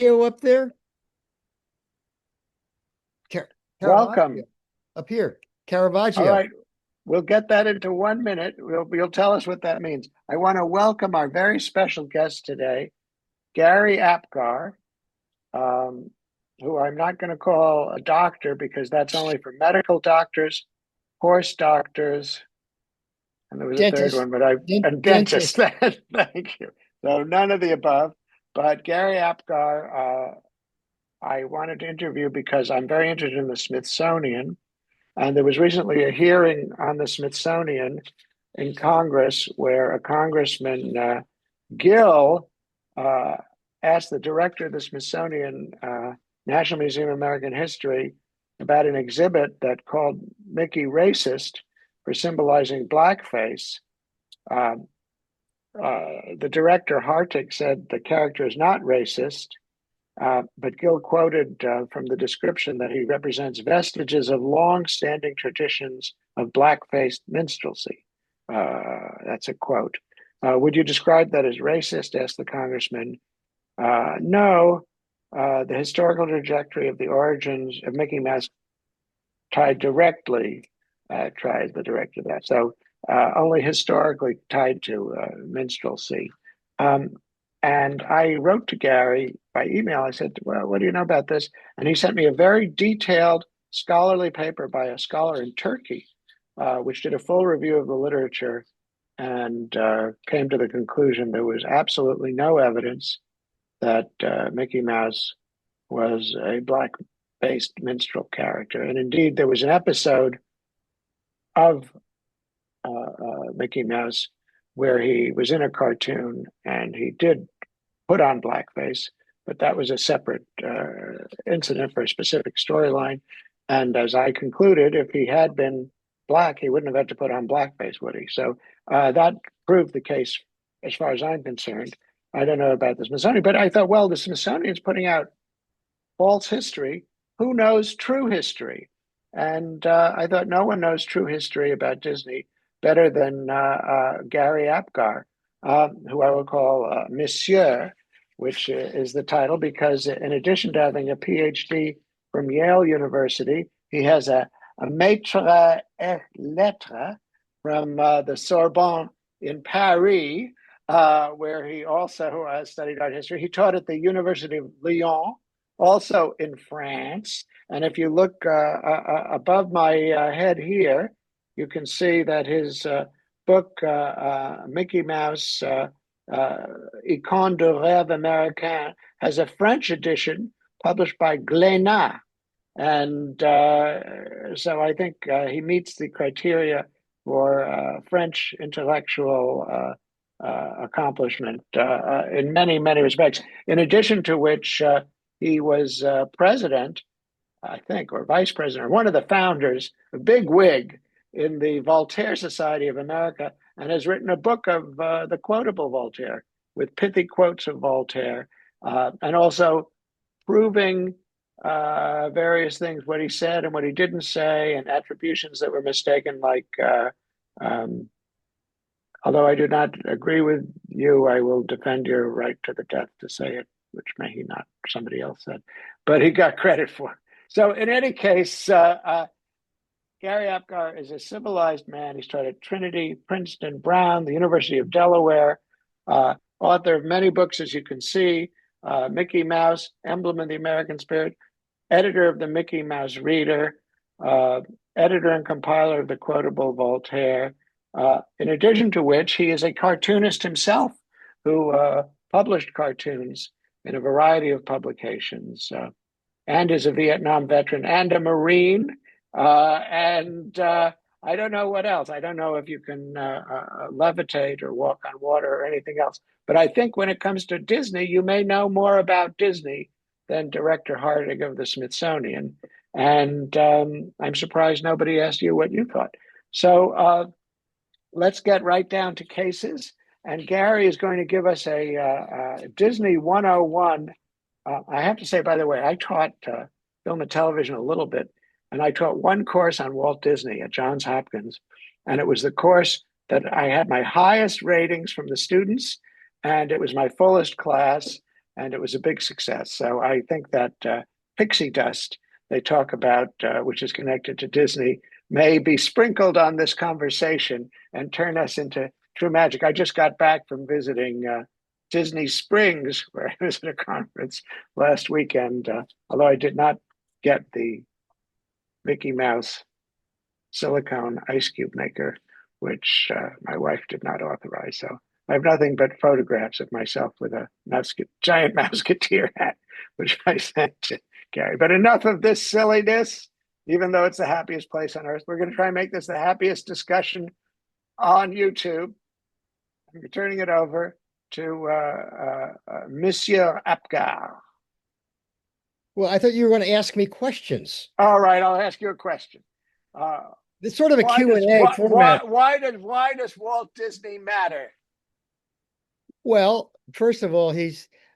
up there? Car Caravaggio Welcome. up here. All Caravaggio. right, we'll get that into 1 minute. You'll tell us what that means. I want to welcome our very special guest today, Garry Apgar, um, who I'm not going to call a doctor because that's only for medical doctors, horse doctors, and there was a third Dentist. one, but and dentists. Dentist. Thank you. So none of the above. But Garry Apgar, I wanted to interview because I'm very interested in the Smithsonian. And there was recently a hearing on the Smithsonian in Congress where a Congressman, Gill, uh, asked the director of the Smithsonian National Museum of American History about an exhibit that called Mickey Racist for symbolizing blackface. Uh, the director, Hartig, said the character is not racist. But Gill quoted from the description that he represents vestiges of long-standing traditions of black-faced minstrelsy. That's a quote. Would you describe that as racist? Asked the congressman. No. The historical trajectory of the origins of Mickey Mouse tied directly, tries the director that. So only historically tied to minstrelsy. Um, and I wrote to Garry by email. I said, well, what do you know about this? And he sent me a very detailed scholarly paper by a scholar in Turkey, which did a full review of the literature and came to the conclusion there was absolutely no evidence that Mickey Mouse was a black-faced minstrel character. And indeed, there was an episode of Mickey Mouse where he was in a cartoon and he did put on blackface, but that was a separate incident for a specific storyline. And as I concluded, if he had been black, he wouldn't have had to put on blackface, would he? So that proved the case as far as I'm concerned. I don't know about the Smithsonian, but I thought, well, the Smithsonian's putting out false history. Who knows true history? And I thought no one knows true history about Disney better than Garry Apgar, who I will call Monsieur, which is the title, because in addition to having a PhD from Yale University, he has a maître et lettres from the Sorbonne in Paris, where he also studied art history. He taught at the University of Lyon, also in France. And if you look above my head here, you can see that his book, Mickey Mouse, Icône de Rêve Américain, has a French edition published by Glénat. And so I think he meets the criteria for French intellectual accomplishment in many, many respects. In addition to which, he was president, I think, or vice president, or one of the founders, a big wig in the Voltaire Society of America, and has written a book of the quotable Voltaire with pithy quotes of Voltaire, and also proving various things, what he said and what he didn't say, and attributions that were mistaken, like um, although I do not agree with you, I will defend your right to the death to say it, which may he not, somebody else said, but he got credit for. So in any case, Garry Apgar is a civilized man. He's taught at Trinity, Princeton, Brown, the University of Delaware, author of many books, as you can see, Mickey Mouse, Emblem of the American Spirit, editor of the Mickey Mouse Reader, uh, editor and compiler of the quotable Voltaire, in addition to which, he is a cartoonist himself who published cartoons in a variety of publications and is a Vietnam veteran and a Marine. And I don't know what else. I don't know if you can levitate or walk on water or anything else. But I think when it comes to Disney, you may know more about Disney than Director Hartig of the Smithsonian. And I'm surprised nobody asked you what you thought. So let's get right down to cases. And Garry is going to give us a Disney 101. I have to say, by the way, I taught film and television a little bit, and I taught one course on Walt Disney at Johns Hopkins. And it was the course that I had my highest ratings from the students, and it was my fullest class. and it was a big success. So I think that pixie dust they talk about, which is connected to Disney, may be sprinkled on this conversation and turn us into true magic. I just got back from visiting Disney Springs, where I was at a conference last weekend, although I did not get the Mickey Mouse silicone ice cube maker, which my wife did not authorize. So I have nothing but photographs of myself with a giant Mouseketeer hat, which I sent to Garry. But enough of this silliness, even though it's the happiest place on earth. We're going to try and make this the happiest discussion on YouTube. I'm turning it over to Monsieur Apgar. Well, I thought you were going to ask me questions. All right, I'll ask you a question. It's sort of a Q&A format. Why does Walt Disney matter? Well, first of all,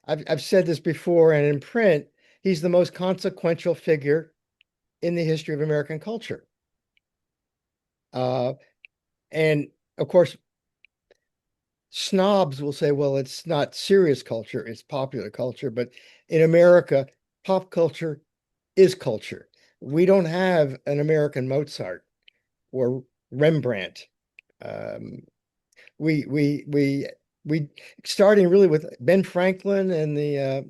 I've said this before and in print, he's the most consequential figure in the history of American culture. And of course, snobs will say, well, it's not serious culture, it's popular culture. But in America, pop culture is culture. We don't have an American Mozart or Rembrandt. We starting really with Ben Franklin and the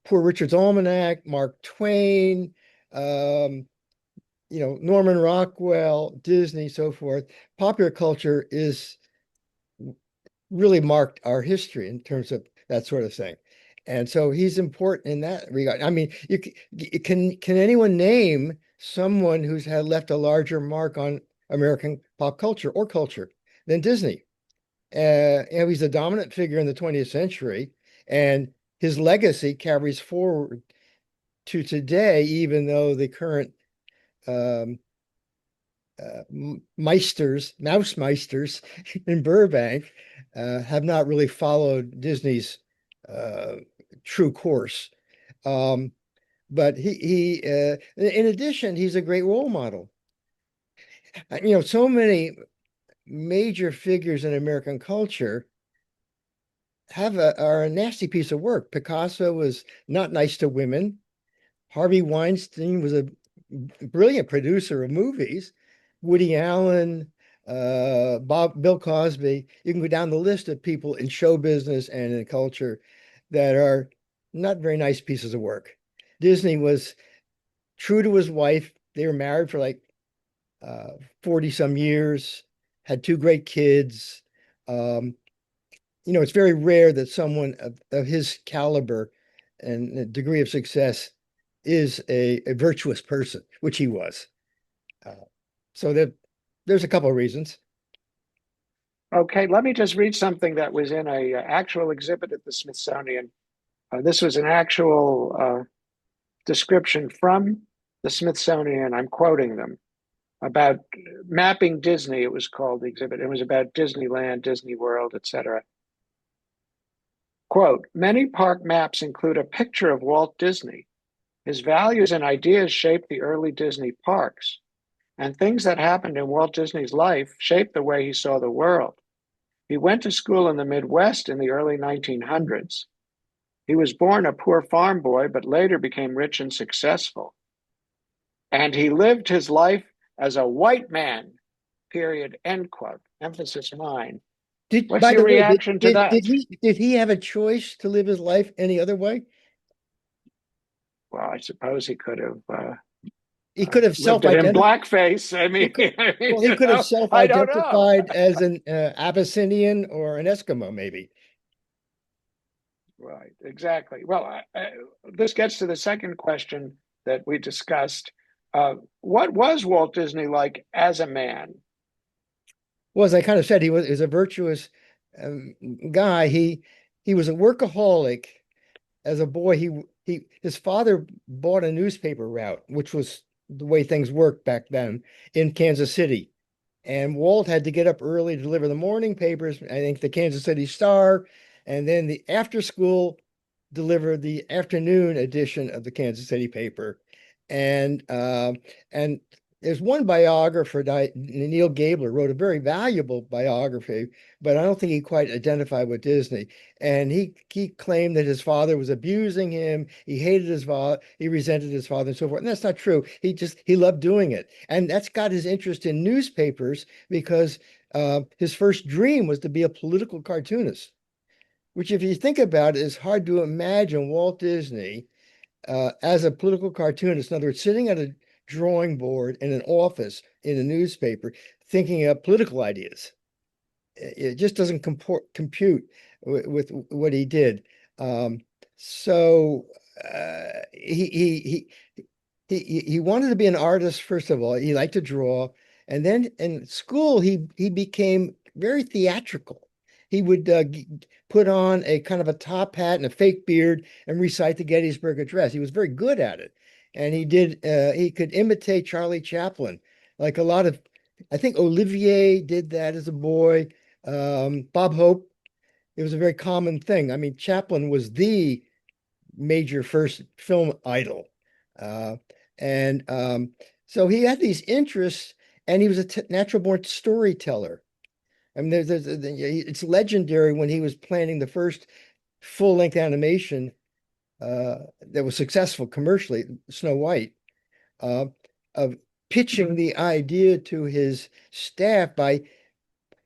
Poor Richard's Almanac, Mark Twain, Norman Rockwell, Disney, so forth. Popular culture is really marked our history in terms of that sort of thing. And so he's important in that regard. I mean, can anyone name someone who's had left a larger mark on American pop culture or culture than Disney? He's a dominant figure in the 20th century, and his legacy carries forward to today, even though the current mouse meisters in Burbank have not really followed Disney's true course. But he in addition, he's a great role model. So many major figures in American culture are a nasty piece of work. Picasso was not nice to women. Harvey Weinstein was a brilliant producer of movies. Woody Allen, Bill Cosby. You can go down the list of people in show business and in culture that are not very nice pieces of work. Disney was true to his wife. They were married for like 40 some years, had two great kids. It's very rare that someone of his caliber and degree of success is a virtuous person, which he was. So there's a couple of reasons. Okay, let me just read something that was in a actual exhibit at the Smithsonian. This was an actual description from the Smithsonian. I'm quoting them about mapping Disney. It was called the exhibit. It was about Disneyland, Disney World, etc. Quote, many park maps include a picture of Walt Disney. His values and ideas shaped the early Disney parks, and things that happened in Walt Disney's life shaped the way he saw the world. He went to school in the Midwest in the early 1900s. He was born a poor farm boy, but later became rich and successful. And he lived his life as a white man, period, end quote. Emphasis mine. What's your reaction to that? Did he have a choice to live his life any other way? Well, I suppose he could have. He could have self-identified in blackface. I mean, he could have self-identified as an Abyssinian or an Eskimo, maybe. Right, exactly. Well, this gets to the second question that we discussed. What was Walt Disney like as a man? Well, as I kind of said, he was a virtuous guy. He was a workaholic. As a boy, his father bought a newspaper route, which was the way things worked back then in Kansas City. And Walt had to get up early to deliver the morning papers, I think the Kansas City Star, and then the after school delivered the afternoon edition of the Kansas City paper. And there's one biographer, Neil Gabler, wrote a very valuable biography, but I don't think he quite identified with Disney. And he claimed that his father was abusing him. He hated his father. He resented his father and so forth. And that's not true. He loved doing it. And that's got his interest in newspapers because his first dream was to be a political cartoonist, which, if you think about it, is hard to imagine Walt Disney as a political cartoonist. In other words, sitting at a drawing board in an office in a newspaper, thinking up political ideas. It just doesn't compute with what he did. Um, so he wanted to be an artist, first of all. He liked to draw. And then in school, he became very theatrical. He would put on a kind of a top hat and a fake beard and recite the Gettysburg Address. He was very good at it. And he could imitate Charlie Chaplin. Like a lot of, I think Olivier did that as a boy. Bob Hope, it was a very common thing. I mean, Chaplin was the major first film idol. Uh, and so he had these interests, and he was a natural born storyteller. I mean, it's legendary when he was planning the first full length animation that was successful commercially, Snow White, uh, of pitching the idea to his staff by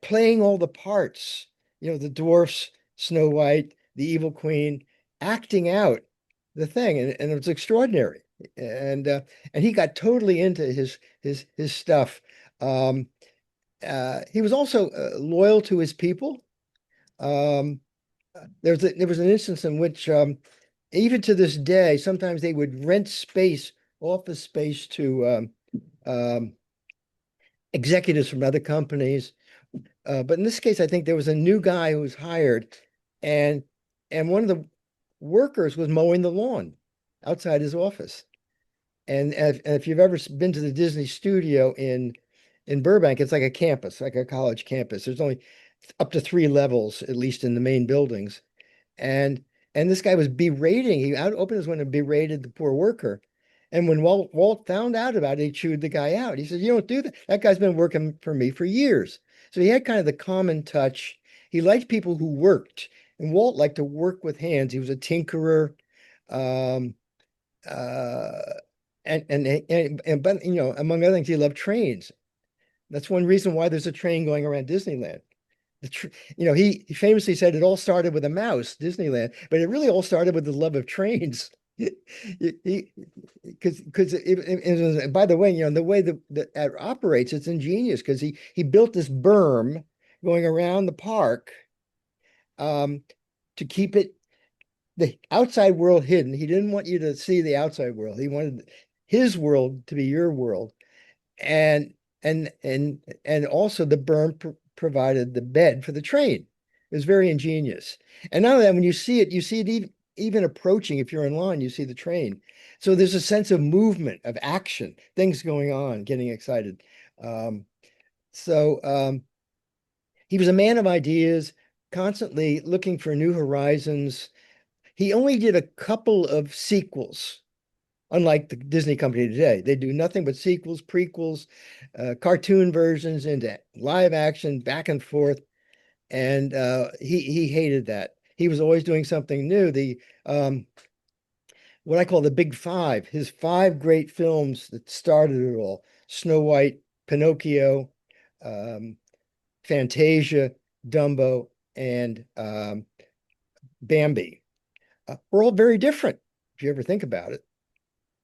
playing all the parts, the dwarfs, Snow White, the evil queen, acting out the thing, and it was extraordinary. And and he got totally into his stuff. Um, he was also loyal to his people. Um, there was an instance in which even to this day, sometimes they would rent space, office space to um, executives from other companies. But in this case, I think there was a new guy who was hired, and one of the workers was mowing the lawn outside his office. And if you've ever been to the Disney studio in Burbank, it's like a campus, like a college campus. There's only up to three levels, at least in the main buildings. And this guy was berating. He out opened his window and berated the poor worker. And when Walt found out about it, he chewed the guy out. He said, "You don't do that. That guy's been working for me for years." So he had kind of the common touch. He liked people who worked, and Walt liked to work with hands. He was a tinkerer. Um, uh, but among other things, he loved trains. That's one reason why there's a train going around Disneyland. The tr he famously said it all started with a mouse, Disneyland, but it really all started with the love of trains. He, because by the way, the way that it operates, it's ingenious because he built this berm going around the park um, to keep the outside world hidden. He didn't want you to see the outside world. He wanted his world to be your world. And and also the berm provided the bed for the train. It was very ingenious. And not only that, when you see it even approaching. If you're in line, you see the train. So there's a sense of movement, of action, things going on, getting excited. Um, so he was a man of ideas, constantly looking for new horizons. He only did a couple of sequels, unlike the Disney company today. They do nothing but sequels, prequels, cartoon versions into live action, back and forth. And he hated that. He was always doing something new. The what I call the Big Five, his five great films that started it all: Snow White, Pinocchio, um, Fantasia, Dumbo, and Bambi. Were all very different, if you ever think about it,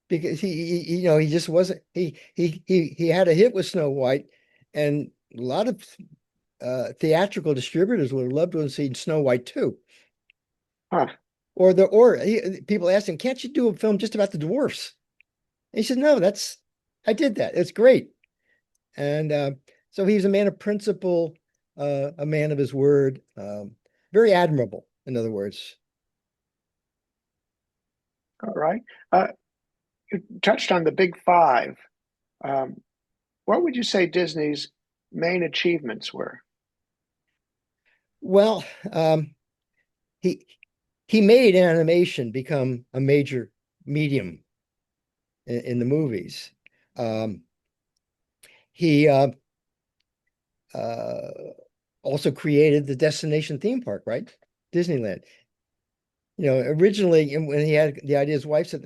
because he just wasn't he had a hit with Snow White, and a lot of theatrical distributors would have loved to have seen Snow White too. Huh. People asked him, "Can't you do a film just about the dwarfs?" And he said, "No, I did that. It's great." And so he's a man of principle, a man of his word, very admirable, in other words. All right. You touched on the big five. Um, what would you say Disney's main achievements were? Well, he he made animation become a major medium in the movies. Um, He uh, also created the destination theme park, right? Disneyland. Originally, when he had the idea, his wife said,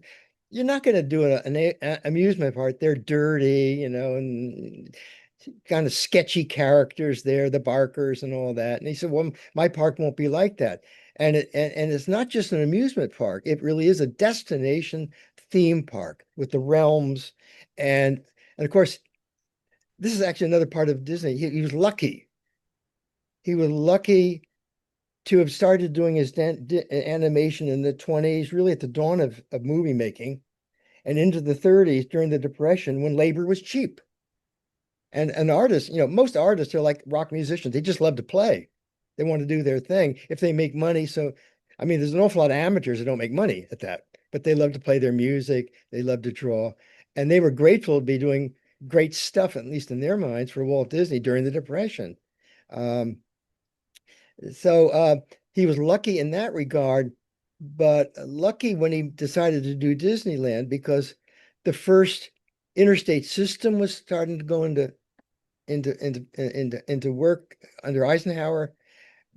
"You're not going to do an amusement park. They're dirty, and kind of sketchy characters there, the Barkers and all that." And he said, "Well, my park won't be like that." And it's not just an amusement park. It really is a destination theme park with the realms, and of course, this is actually another part of Disney. He was lucky. He was lucky to have started doing his animation in the 20s, really at the dawn of movie making, and into the 30s during the Depression when labor was cheap. And artists, most artists are like rock musicians. They just love to play. They want to do their thing if they make money. So, I mean, there's an awful lot of amateurs that don't make money at that, but they love to play their music. They love to draw. And they were grateful to be doing great stuff, at least in their minds, for Walt Disney during the Depression. Um, so he was lucky in that regard, but lucky when he decided to do Disneyland because the first interstate system was starting to go into work under Eisenhower.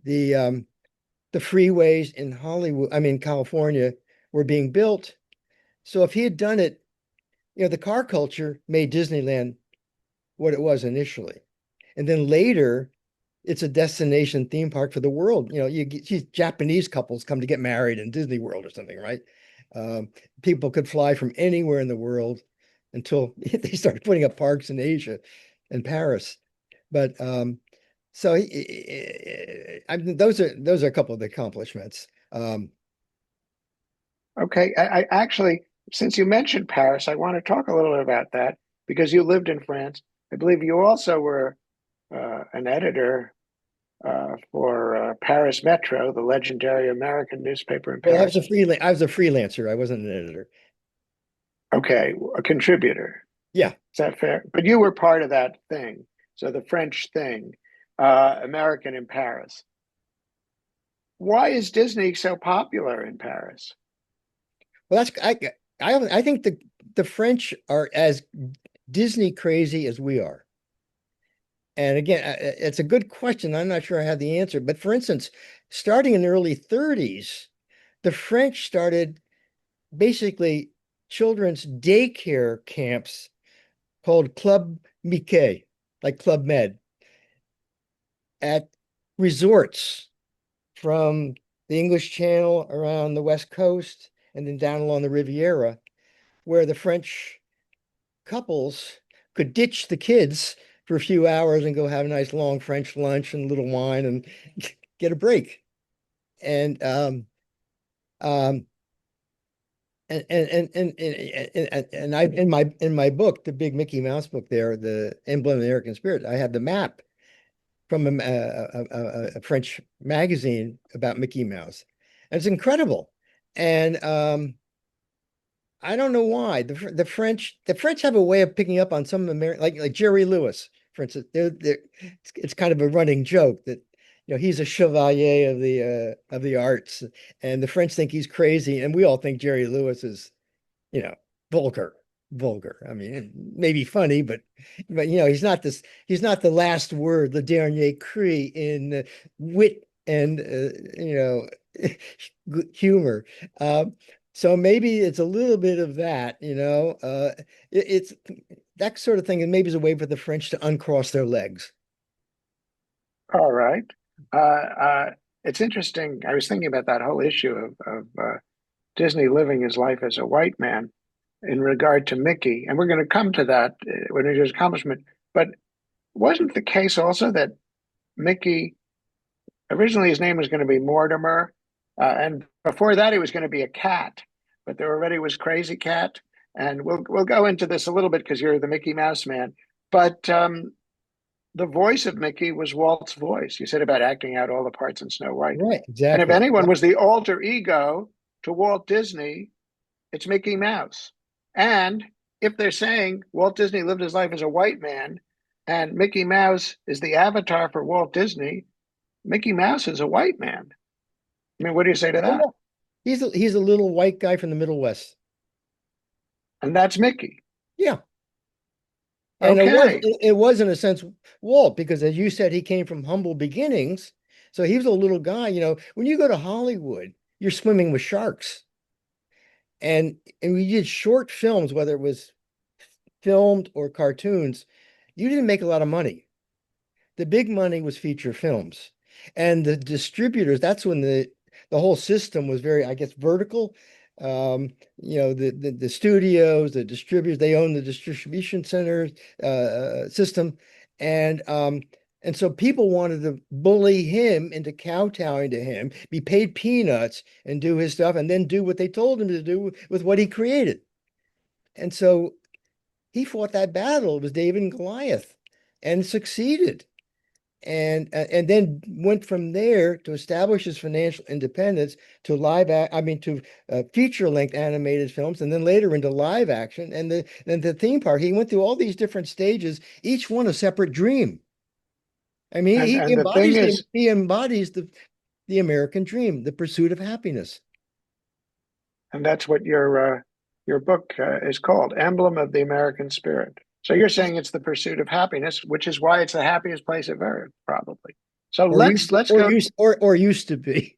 The freeways in California, were being built. So if he had done it, the car culture made Disneyland what it was initially, and then later it's a destination theme park for the world. Japanese couples come to get married in Disney World or something, right? Um, People could fly from anywhere in the world until they started putting up parks in Asia and Paris. But so those are a couple of the accomplishments. Okay, I actually, since you mentioned Paris, I want to talk a little bit about that because you lived in France. I believe you also were an editor for Paris Metro, the legendary American newspaper in Well, Paris. I was a freelancer. I wasn't an editor. Okay, a contributor. Yeah. Is that fair? But you were part of that thing. So the French thing, American in Paris. Why is Disney so popular in Paris? Well, I think the French are as Disney crazy as we are. And again, it's a good question. I'm not sure I have the answer. But for instance, starting in the early 30s, the French started basically children's daycare camps called Club Mickey, like Club Med, at resorts from the English Channel around the West Coast and then down along the Riviera, where the French couples could ditch the kids for a few hours and go have a nice long French lunch and a little wine and get a break. And um, and I in my book, the big Mickey Mouse book there, the Emblem of the American Spirit, I have the map from a French magazine about Mickey Mouse. And it's incredible. And I don't know why the French have a way of picking up on some American, like Jerry Lewis, for instance. It's kind of a running joke that he's a chevalier of the arts, and the French think he's crazy, and we all think Jerry Lewis is you know vulgar, vulgar. I mean, maybe funny, but he's not the last word, the dernier cri in wit and humor. So maybe it's a little bit of that, it's that sort of thing, and maybe it's a way for the French to uncross their legs. All right. It's interesting. I was thinking about that whole issue of Disney living his life as a white man in regard to Mickey, and we're going to come to that when it is accomplishment. But wasn't the case also that Mickey originally his name was going to be Mortimer, and before that he was going to be a cat, but there already was Crazy Cat, and we'll go into this a little bit because you're the Mickey Mouse man. But the voice of Mickey was Walt's voice. You said about acting out all the parts in Snow White, Right, and if exactly. anyone was the alter ego to Walt Disney, it's Mickey Mouse. And if they're saying Walt Disney lived his life as a white man, and Mickey Mouse is the avatar for Walt Disney, Mickey Mouse is a white man. I mean, what do you say to Oh, that? yeah. He's a little white guy from the Middle West. And that's Mickey. Yeah. And Okay. it was in a sense Walt, because as you said, he came from humble beginnings. So he was a little guy, when you go to Hollywood, you're swimming with sharks. And we did short films, whether it was filmed or cartoons, you didn't make a lot of money. The big money was feature films. And the distributors, that's when the whole system was very, I guess, vertical. The studios, the distributors, they own the distribution center system. And so people wanted to bully him into kowtowing to him, be paid peanuts and do his stuff, and then do what they told him to do with what he created. And so he fought that battle. It was David and Goliath and succeeded. And then went from there to establish his financial independence to to feature length animated films, and then later into live action and the theme park. He went through all these different stages, each one a separate dream. I mean, And the thing is, he embodies the American dream, the pursuit of happiness. and that's what your book is called, Emblem of the American Spirit. So you're saying it's the pursuit of happiness, which is why it's the happiest place of earth, probably. So let's go, Or used to be.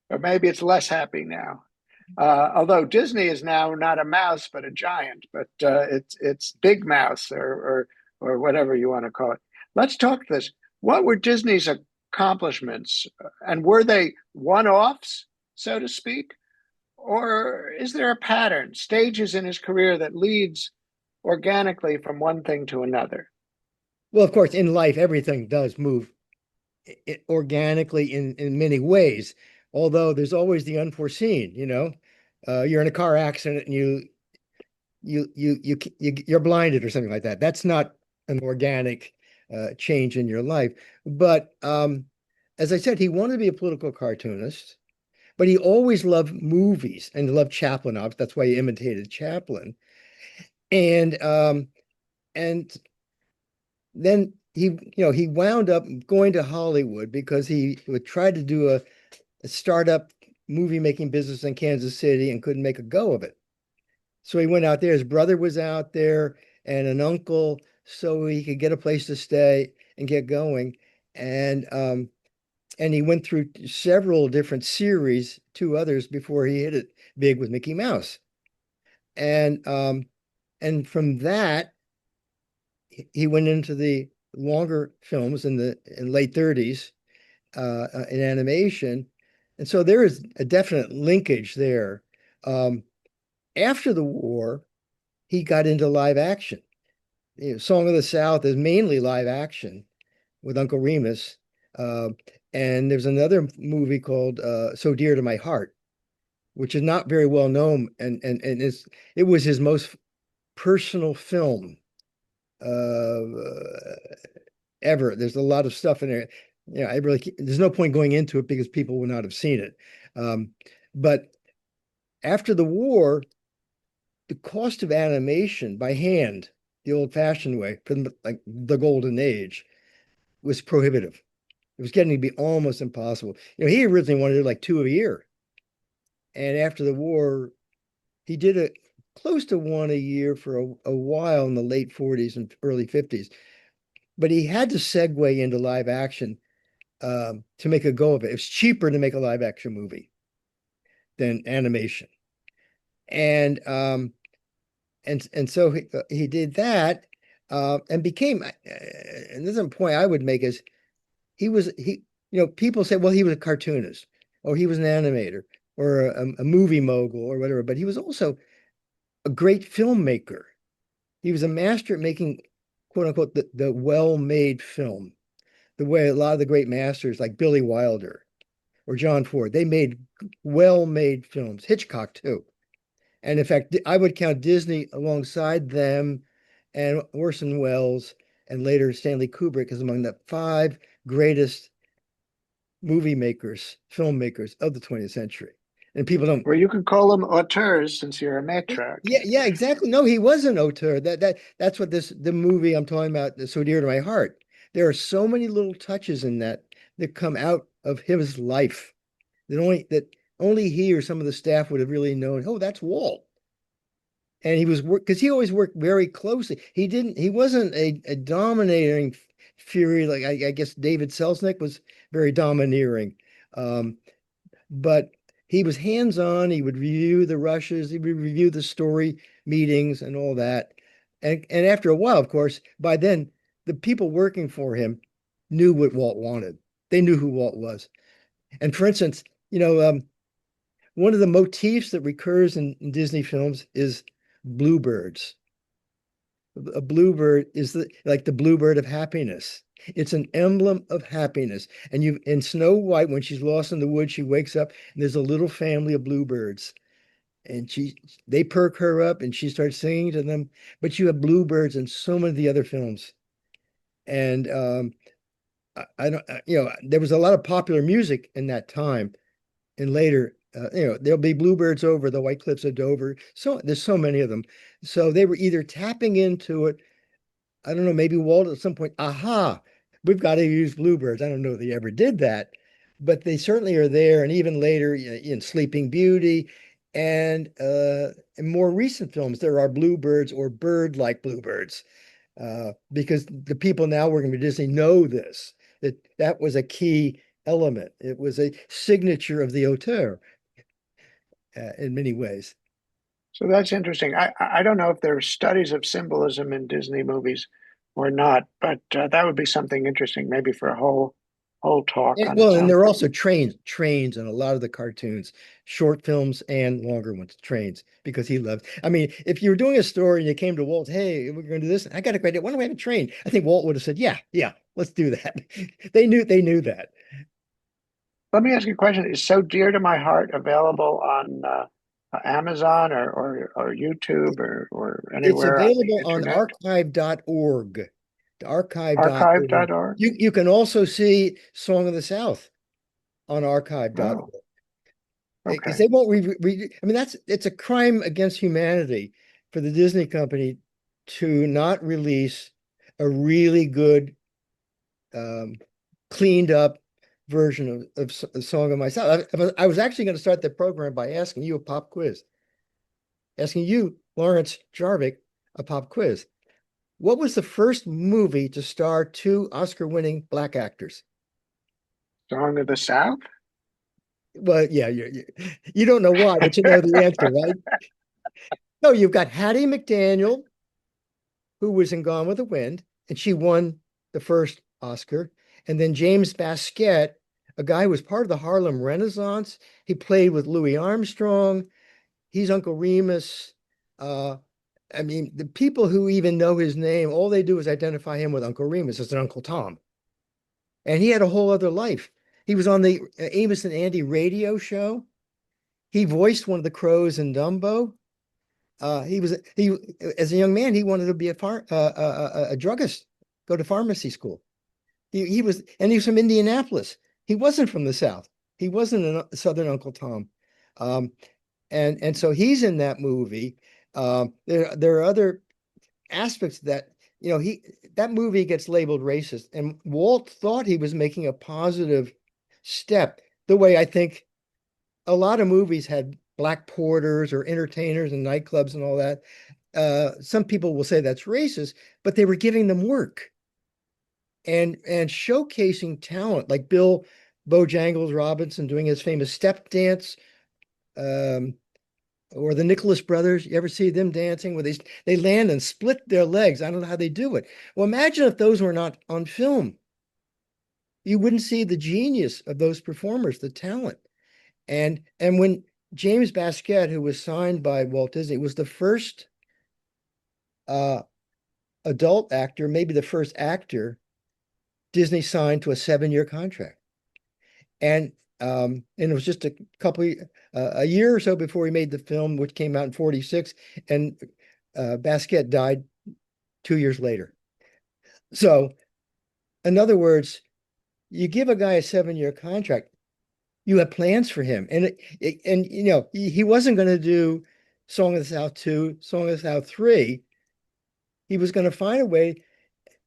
or maybe it's less happy now. Although Disney is now not a mouse but a giant, but it's Big Mouse or whatever you want to call it. Let's talk this. What were Disney's accomplishments, and were they one-offs, so to speak, or is there a pattern, stages in his career that leads organically from one thing to another? Well, of course, in life, everything does move organically in many ways, although there's always the unforeseen. You're in a car accident and you're blinded or something like that. That's not an organic change in your life. But as I said, he wanted to be a political cartoonist, but he always loved movies and loved Chaplin. That's why he imitated Chaplin. And then he wound up going to Hollywood because he would try to do a startup movie making business in Kansas City and couldn't make a go of it. So he went out there. His brother was out there and an uncle, so he could get a place to stay and get going. And he went through several different series, two others before he hit it big with Mickey Mouse. And from that, he went into the longer films in late 30s in animation. And so there is a definite linkage there. After the war, he got into live action. Song of the South is mainly live action with Uncle Remus. Uh, and there's another movie called So Dear to My Heart, which is not very well known. And it was his most personal film uh, ever. There's a lot of stuff in there. There's no point going into it because people would not have seen it. But after the war, the cost of animation by hand, the old-fashioned way, from like the golden age, was prohibitive. It was getting to be almost impossible. He originally wanted to do like two a year. And after the war, he did it close to one a year for a while in the late 40s and early 50s. But he had to segue into live action to make a go of it. It's cheaper to make a live action movie than animation. And so he did that and became, and this is a point I would make is people say, well, he was a cartoonist or he was an animator or a movie mogul or whatever, but he was also a great filmmaker. He was a master at making, quote unquote, the well-made film, the way a lot of the great masters like Billy Wilder or John Ford, they made well-made films. Hitchcock too. And in fact, I would count Disney alongside them and Orson Welles and later Stanley Kubrick as among the five greatest movie makers, filmmakers of the 20th century. And people don't. Or you could call them auteurs since you're a maître. Yeah, exactly. No, he was an auteur. That's what the movie I'm talking about is so dear to my heart. There are so many little touches in that come out of his life that only he or some of the staff would have really known. Oh, that's Walt. And he was because he always worked very closely. He wasn't a dominating fury like I guess David Selznick was very domineering. Um, but he was hands-on. He would review the rushes, he would review the story meetings and all that. And after a while, of course, by then the people working for him knew what Walt wanted. They knew who Walt was. And for instance, one of the motifs that recurs in Disney films is bluebirds. A bluebird is like the bluebird of happiness. It's an emblem of happiness. And you in Snow White, when she's lost in the woods, she wakes up and there's a little family of bluebirds. And they perk her up and she starts singing to them. But you have bluebirds in so many of the other films. And I don't, there was a lot of popular music in that time. And later, there'll be bluebirds over the White Cliffs of Dover. So there's so many of them. So they were either tapping into it. I don't know, maybe Walt at some point, aha, we've got to use bluebirds. I don't know if they ever did that, but they certainly are there. And even later in Sleeping Beauty and in more recent films, there are bluebirds or bird-like bluebirds because the people now working for Disney know this, that was a key element. It was a signature of the auteur in many ways. So that's interesting. I don't know if there are studies of symbolism in Disney movies or not, but that would be something interesting, maybe for a whole talk on Well, its and own. there are also trains in a lot of the cartoons, short films and longer ones, trains, because he loved. I mean, if you were doing a story and you came to Walt, hey, we're going to do this. I got a great idea. Why don't we have a train? I think Walt would have said, yeah, yeah, let's do that. They knew that. Let me ask you a question. It's so dear to my heart, available on Amazon or YouTube or It's anywhere on the available on internet. archive.org. Archive.org. Archive.org. You can also see Song of the South on archive.org. Oh, Because okay. they won't I mean, it's a crime against humanity for the Disney company to not release a really good, um, cleaned up version of Song of Myself. I was actually going to start the program by asking you a pop quiz, asking you, Lawrence Jarvik, a pop quiz. What was the first movie to star two Oscar-winning black actors? Song of the South. Well, yeah, you don't know why, but you know the answer, right? No, you've got Hattie McDaniel, who was in Gone with the Wind, and she won the first Oscar. And then James Baskett, a guy who was part of the Harlem Renaissance. He played with Louis Armstrong. He's Uncle Remus. Uh, I mean, the people who even know his name, all they do is identify him with Uncle Remus as an Uncle Tom. And he had a whole other life. He was on the Amos and Andy radio show. He voiced one of the crows in Dumbo. He as a young man he wanted to be a druggist, go to pharmacy school. He was and he was from Indianapolis. He wasn't from the South. He wasn't a Southern Uncle Tom. Um, and so he's in that movie. There are other aspects that he that movie gets labeled racist, and Walt thought he was making a positive step. The way I think a lot of movies had black porters or entertainers and nightclubs and all that. Some people will say that's racist, but they were giving them work and showcasing talent, like Bill Bojangles Robinson doing his famous step dance, um, or the Nicholas brothers. You ever see them dancing where they land and split their legs? I don't know how they do it. Well, imagine if those were not on film. You wouldn't see the genius of those performers, the talent. And when James Baskett, who was signed by Walt Disney, was the first uh, adult actor, maybe the first actor Disney signed to a 7-year contract. And it was just a year or so before he made the film, which came out in 46, and Baskett died 2 years later. So, in other words, you give a guy a 7-year contract, you have plans for him. And he wasn't going to do Song of the South 2, Song of the South 3. He was going to find a way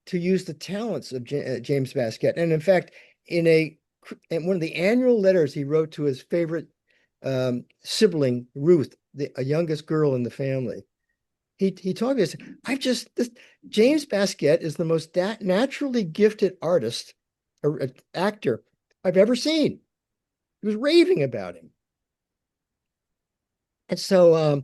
to use the talents of James Baskett. And in fact, in one of the annual letters he wrote to his favorite sibling, Ruth, the youngest girl in the family, he told me this. I've just this James Baskett is the most naturally gifted artist or actor I've ever seen. He was raving about him. And so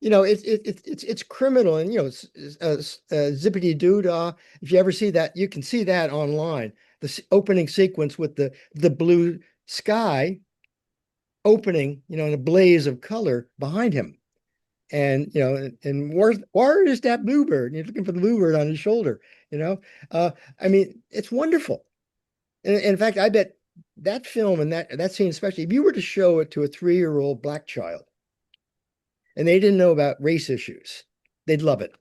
it's criminal, and zippity doo dah. If you ever see that, you can see that online. The opening sequence with the blue sky opening, in a blaze of color behind him, and where is that bluebird? And you're looking for the bluebird on his shoulder. You know, uh, I mean, it's wonderful. And in fact, I bet that film and that scene, especially if you were to show it to a 3-year-old black child and they didn't know about race issues, they'd love it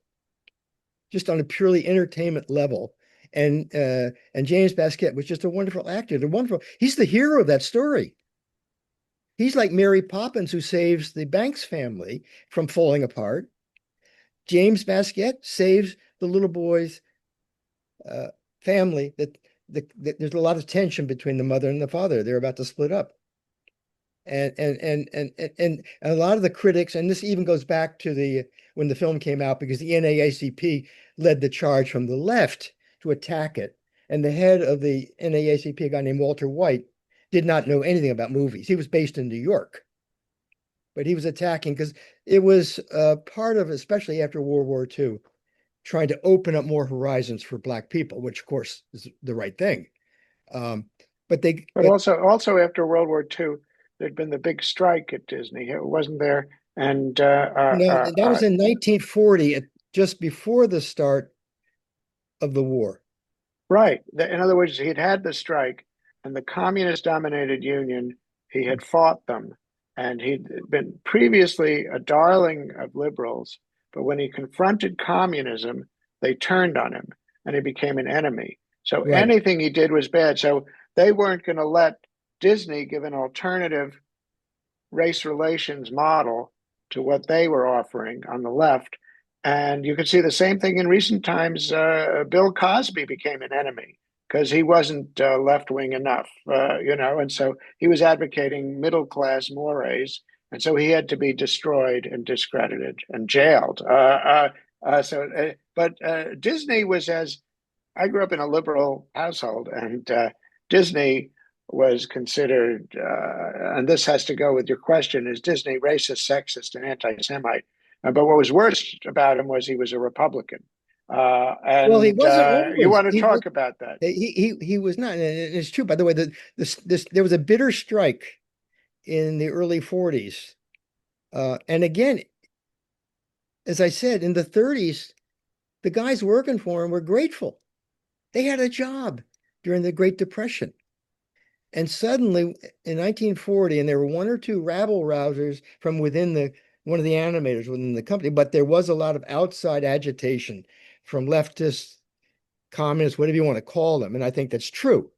just on a purely entertainment level. And James Baskett was just a wonderful actor. The wonderful. He's the hero of that story. He's like Mary Poppins who saves the Banks family from falling apart. James Baskett saves the little boy's uh, family that there's a lot of tension between the mother and the father. They're about to split up. And a lot of the critics, and this even goes back to the when the film came out, because the NAACP led the charge from the left to attack it. And the head of the NAACP, a guy named Walter White, did not know anything about movies. He was based in New York, but he was attacking because it was part of, especially after World War II, trying to open up more horizons for Black people, which of course is the right thing. Um, but they, But also after World War II, there'd been the big strike at Disney. It wasn't there, and that was in 1940, just before the start of the war. right. In other words, he'd had the strike, and the communist-dominated union. He had fought them, and he'd been previously a darling of liberals. But when he confronted communism, they turned on him, and he became an enemy. So Right, anything he did was bad. So they weren't going to let Disney give an alternative race relations model to what they were offering on the left. And you could see the same thing in recent times. Bill Cosby became an enemy because he wasn't left wing enough, and so he was advocating middle class mores. And so he had to be destroyed and discredited and jailed. But Disney was as I grew up in a liberal household, and Disney was considered, and this has to go with your question: is Disney racist, sexist, and anti-Semite? But what was worse about him was he was a Republican, well, he and wasn't you always. want to talk about that? He was not, and it's true, by the way, that this there was a bitter strike in the early 40s. And again, as I said, in the 30s, the guys working for him were grateful. They had a job during the Great Depression. And suddenly in 1940, and there were one or two rabble rousers from within the one of the animators within the company, but there was a lot of outside agitation from leftists, communists, whatever you want to call them. And I think that's true.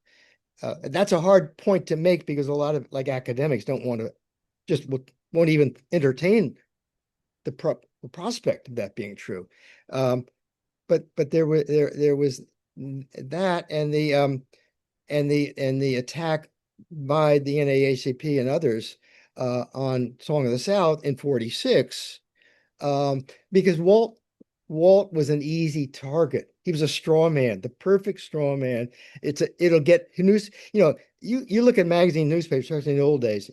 That's a hard point to make because a lot of like academics don't want to just won't even entertain the prospect of that being true. Um, but there was that and the attack by the NAACP and others on Song of the South in 46, because Walt was an easy target. He was a straw man, the perfect straw man. It'll get news. You look at magazine newspapers, especially in the old days.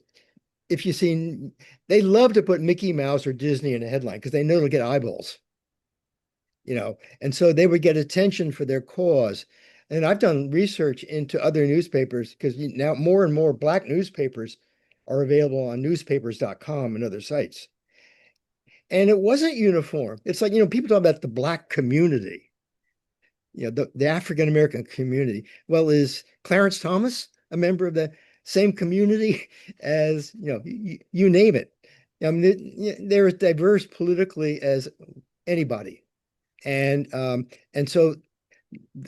If you see, they love to put Mickey Mouse or Disney in a headline because they know it'll get eyeballs. And so they would get attention for their cause. And I've done research into other newspapers because now more and more Black newspapers are available on newspapers.com and other sites. And it wasn't uniform. It's like, people talk about the Black community, the African American community. Well, is Clarence Thomas a member of the same community as, you name it? I mean, they're as diverse politically as anybody. And so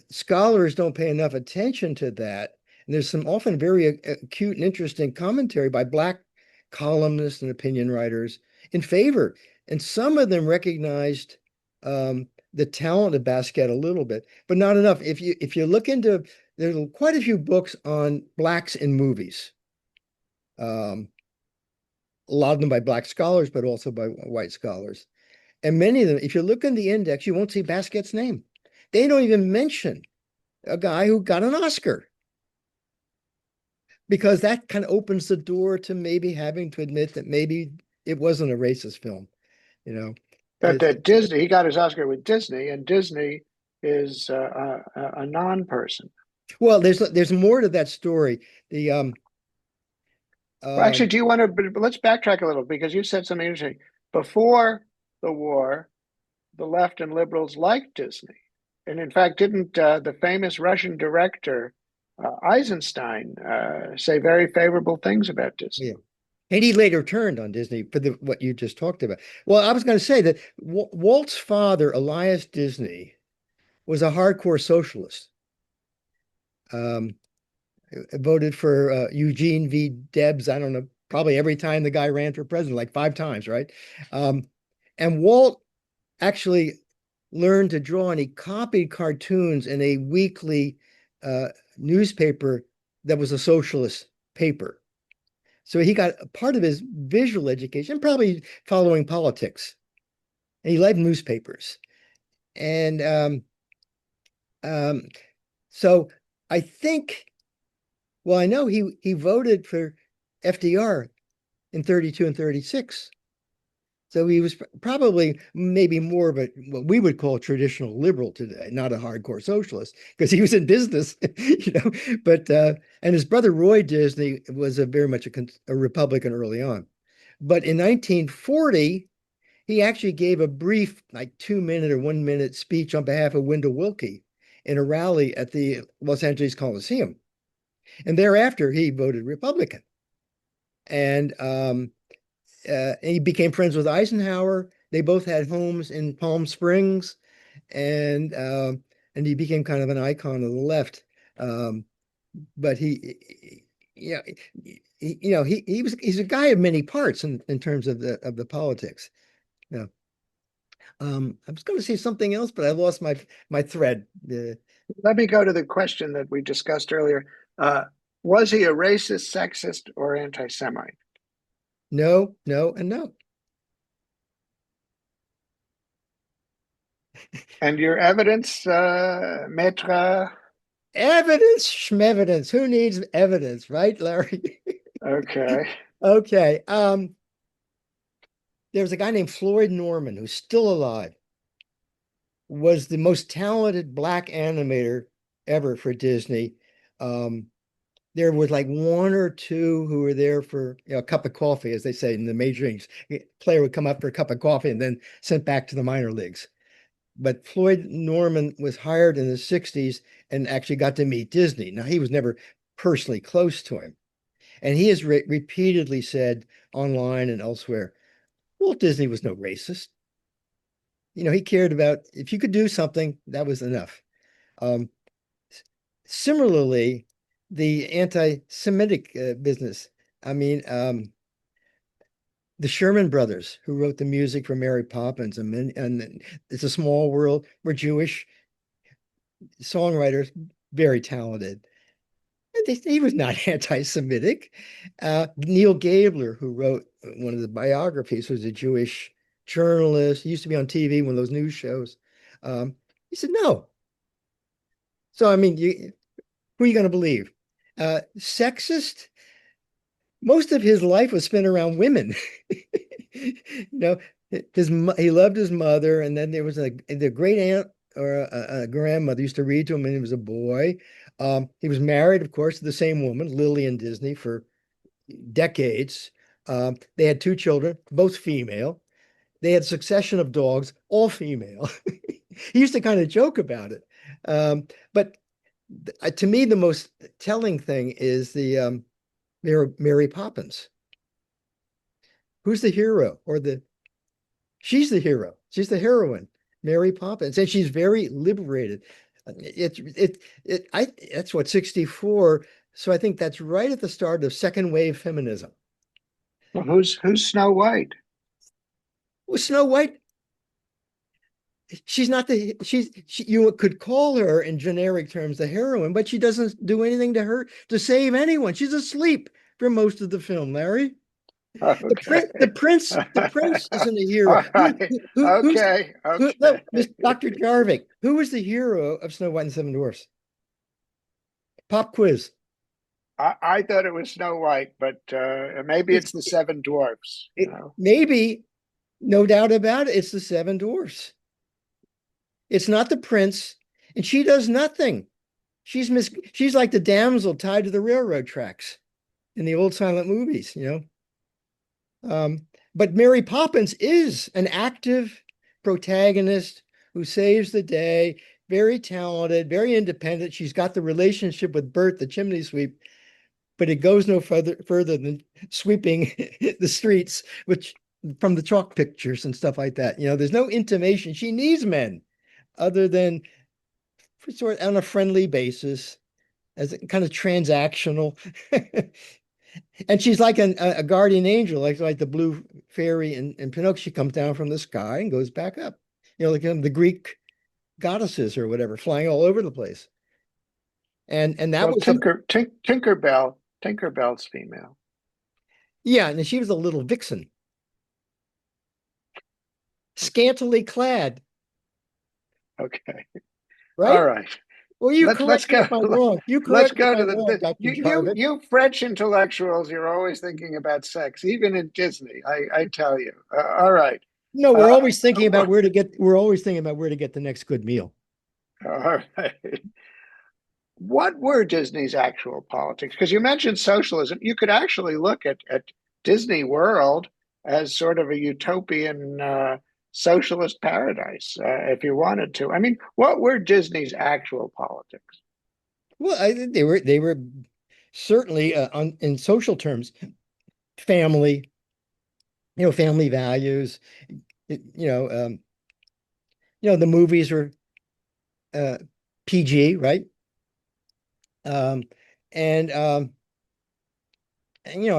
scholars don't pay enough attention to that. And there's some often very acute and interesting commentary by Black columnists and opinion writers in favor. And some of them recognized the talent of Baskett a little bit, but not enough. If you look into, there's quite a few books on Blacks in movies. A lot of them by Black scholars, but also by white scholars. And many of them, if you look in the index, you won't see Basquiat's name. They don't even mention a guy who got an Oscar because that kind of opens the door to maybe having to admit that maybe it wasn't a racist film, you know. But It's, that Disney, he got his Oscar with Disney, and Disney is a non-person. well, there's more to that story. The Well, actually, um do you want to? Let's backtrack a little because you said something interesting. Before the war, the left and liberals liked Disney, and in fact, didn't the famous Russian director Eisenstein say very favorable things about Disney? yeah. And he later turned on Disney for the what you just talked about. Well, I was going to say that Walt's father, Elias Disney, was a hardcore socialist. Um, Voted for Eugene V. Debs. I don't know, probably every time the guy ran for president, like 5 times, right? Um, and Walt actually learned to draw, and he copied cartoons in a weekly newspaper that was a socialist paper. So he got a part of his visual education, probably following politics. And he liked newspapers. And um, so I think, well, I know he voted for FDR in 32 and 36. So he was probably maybe more of a what we would call traditional liberal today, not a hardcore socialist, because he was in business, you know. But and his brother Roy Disney was a very much a Republican early on. But in 1940, he actually gave a brief, like 2 minute or 1 minute speech on behalf of Wendell Willkie in a rally at the Los Angeles Coliseum. And thereafter, he voted Republican. And he became friends with Eisenhower. They both had homes in Palm Springs, and he became kind of an icon of the left. Um, but yeah, he's a guy of many parts in terms of the politics. Yeah. I was going to say something else, but I lost my thread. Let me go to the question that we discussed earlier. Uh, was he a racist, sexist, or anti-Semite? No, no, and no. And your evidence, Maître? Evidence, schmevidence. Who needs evidence, right, Larry? Okay. Okay. There's a guy named Floyd Norman who's still alive, was the most talented black animator ever for Disney. Um, there was like one or two who were there for a cup of coffee, as they say in the major leagues. A player would come up for a cup of coffee and then sent back to the minor leagues. But Floyd Norman was hired in the 60s and actually got to meet Disney. Now, he was never personally close to him. And he has repeatedly said online and elsewhere, Walt Disney was no racist. He cared about if you could do something, that was enough. Um, Similarly, the anti-Semitic business. I mean, the Sherman Brothers, who wrote the music for Mary Poppins, and It's a Small World, were Jewish songwriters, very talented. He was not anti-Semitic. Neil Gabler, who wrote one of the biographies, was a Jewish journalist. He used to be on TV, one of those news shows. He said no. So I mean, who are you going to believe? Sexist? Most of his life was spent around women. you know, he loved his mother, and then there was the great aunt or a grandmother used to read to him when he was a boy. He was married, of course, to the same woman, Lillian Disney, for decades. They had 2 children, both female. They had a succession of dogs, all female. He used to kind of joke about it. But to me, the most telling thing is the Mary Poppins. Who's the hero or she's the hero. She's the heroine, Mary Poppins, and she's very liberated. That's what 64. So I think that's right at the start of second wave feminism. Well, who's Snow White? Well, Snow White, she's not you could call her in generic terms the heroine, but she doesn't do anything to save anyone. She's asleep for most of the film, Larry. Okay. The prince isn't a hero. All right. Who's Okay. no, Okay. Miss Dr. Jarvik, who was the hero of Snow White and the Seven Dwarfs? Pop quiz. I thought it was Snow White, but maybe It's it's the Seven Dwarfs, you it, know. maybe, no doubt about it, it's the Seven Dwarfs. It's not the prince, and she does nothing. She's like the damsel tied to the railroad tracks in the old silent movies, you know. But Mary Poppins is an active protagonist who saves the day, very talented, very independent. She's got the relationship with Bert, the chimney sweep, but it goes no further than sweeping the streets, which from the chalk pictures and stuff like that. You know, there's no intimation. She needs men other than sort of on a friendly basis, as a kind of transactional. And she's like a guardian angel, like the blue fairy in Pinocchio. She comes down from the sky and goes back up. You know, like the Greek goddesses or whatever, flying all over the place. And that Well, was him. Tinkerbell's female. Yeah, and she was a little vixen, scantily clad, Okay. right? All right. Well, you Let's correct me if go. I'm wrong. You Let's correct me if go to I'm wrong, Dr. Jarvik. you French intellectuals. You're always thinking about sex, even in Disney. I tell you. All right. No, Uh, we're always thinking about where to get the next good meal. all right. What were Disney's actual politics? Because you mentioned socialism. You could actually look at Disney World as sort of a utopian socialist paradise if you wanted to. I mean, what were Disney's actual politics? Well, they were certainly in social terms, family, family values. You know, the movies were uh, PG, right? Um, and as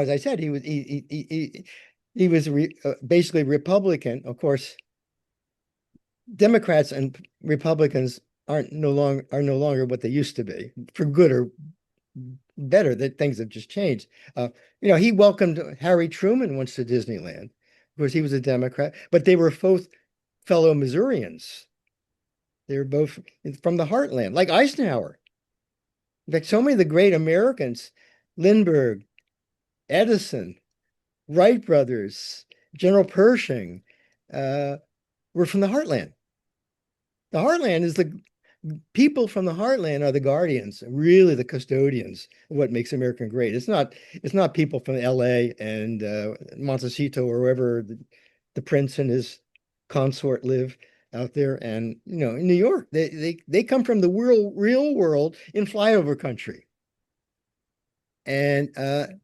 I said, he was basically Republican. Of course, Democrats and Republicans are no longer what they used to be, for good or better. That things have just changed. He welcomed Harry Truman once to Disneyland. Of course, he was a Democrat, but they were both fellow Missourians. They were both from the heartland, like Eisenhower. In fact, so many of the great Americans, Lindbergh, Edison, Wright brothers, General Pershing, uh, were from the heartland. The heartland is the people from the heartland are the guardians, really the custodians of what makes America great. It's not people from LA and Montecito or wherever the prince and his consort live out there. And in New York, they come from the real world in flyover country. And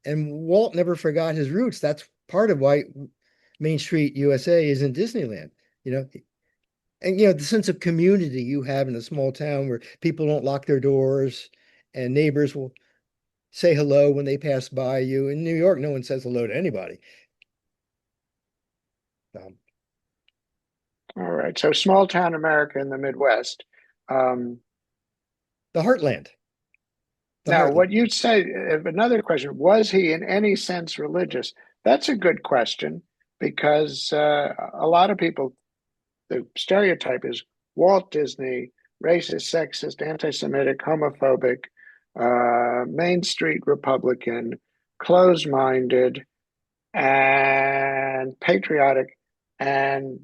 Walt never forgot his roots. That's part of why Main Street USA is in Disneyland. You know, and the sense of community you have in a small town where people don't lock their doors and neighbors will say hello when they pass by you. In New York, no one says hello to anybody. Um, All right. So small town America in the Midwest. Um, the heartland, the Now, heartland. what you say, another question, was he in any sense religious? That's a good question because a lot of people, the stereotype is Walt Disney, racist, sexist, anti Semitic, homophobic, Main Street Republican, closed minded, and patriotic, and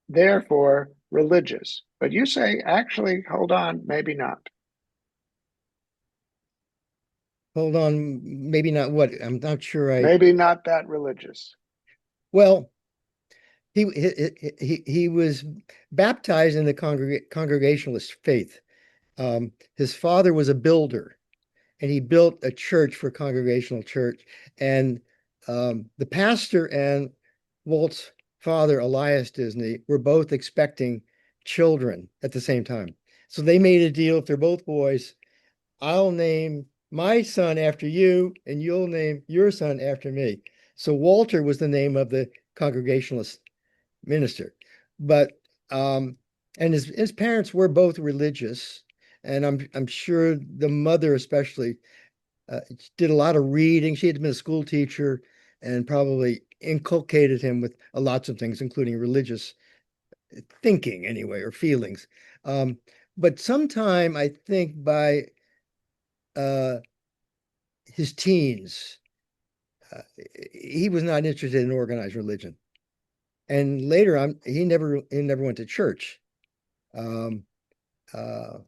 therefore religious. But you say, actually, hold on, maybe not. Hold on, maybe not what? I'm not sure Maybe not that religious. well, he was baptized in the Congregationalist faith. His father was a builder, and he built a church for Congregational Church. And the pastor and Walt's father, Elias Disney, were both expecting children at the same time. So they made a deal. If they're both boys, I'll name my son after you, and you'll name your son after me. So Walter was the name of the Congregationalist minister. But and his parents were both religious, and I'm sure the mother especially did a lot of reading. She had been a school teacher, and probably inculcated him with lots of things, including religious thinking anyway, or feelings. Um, but sometime I think by uh, his teens, uh, he was not interested in organized religion. And later on, he never went to church. Um, uh,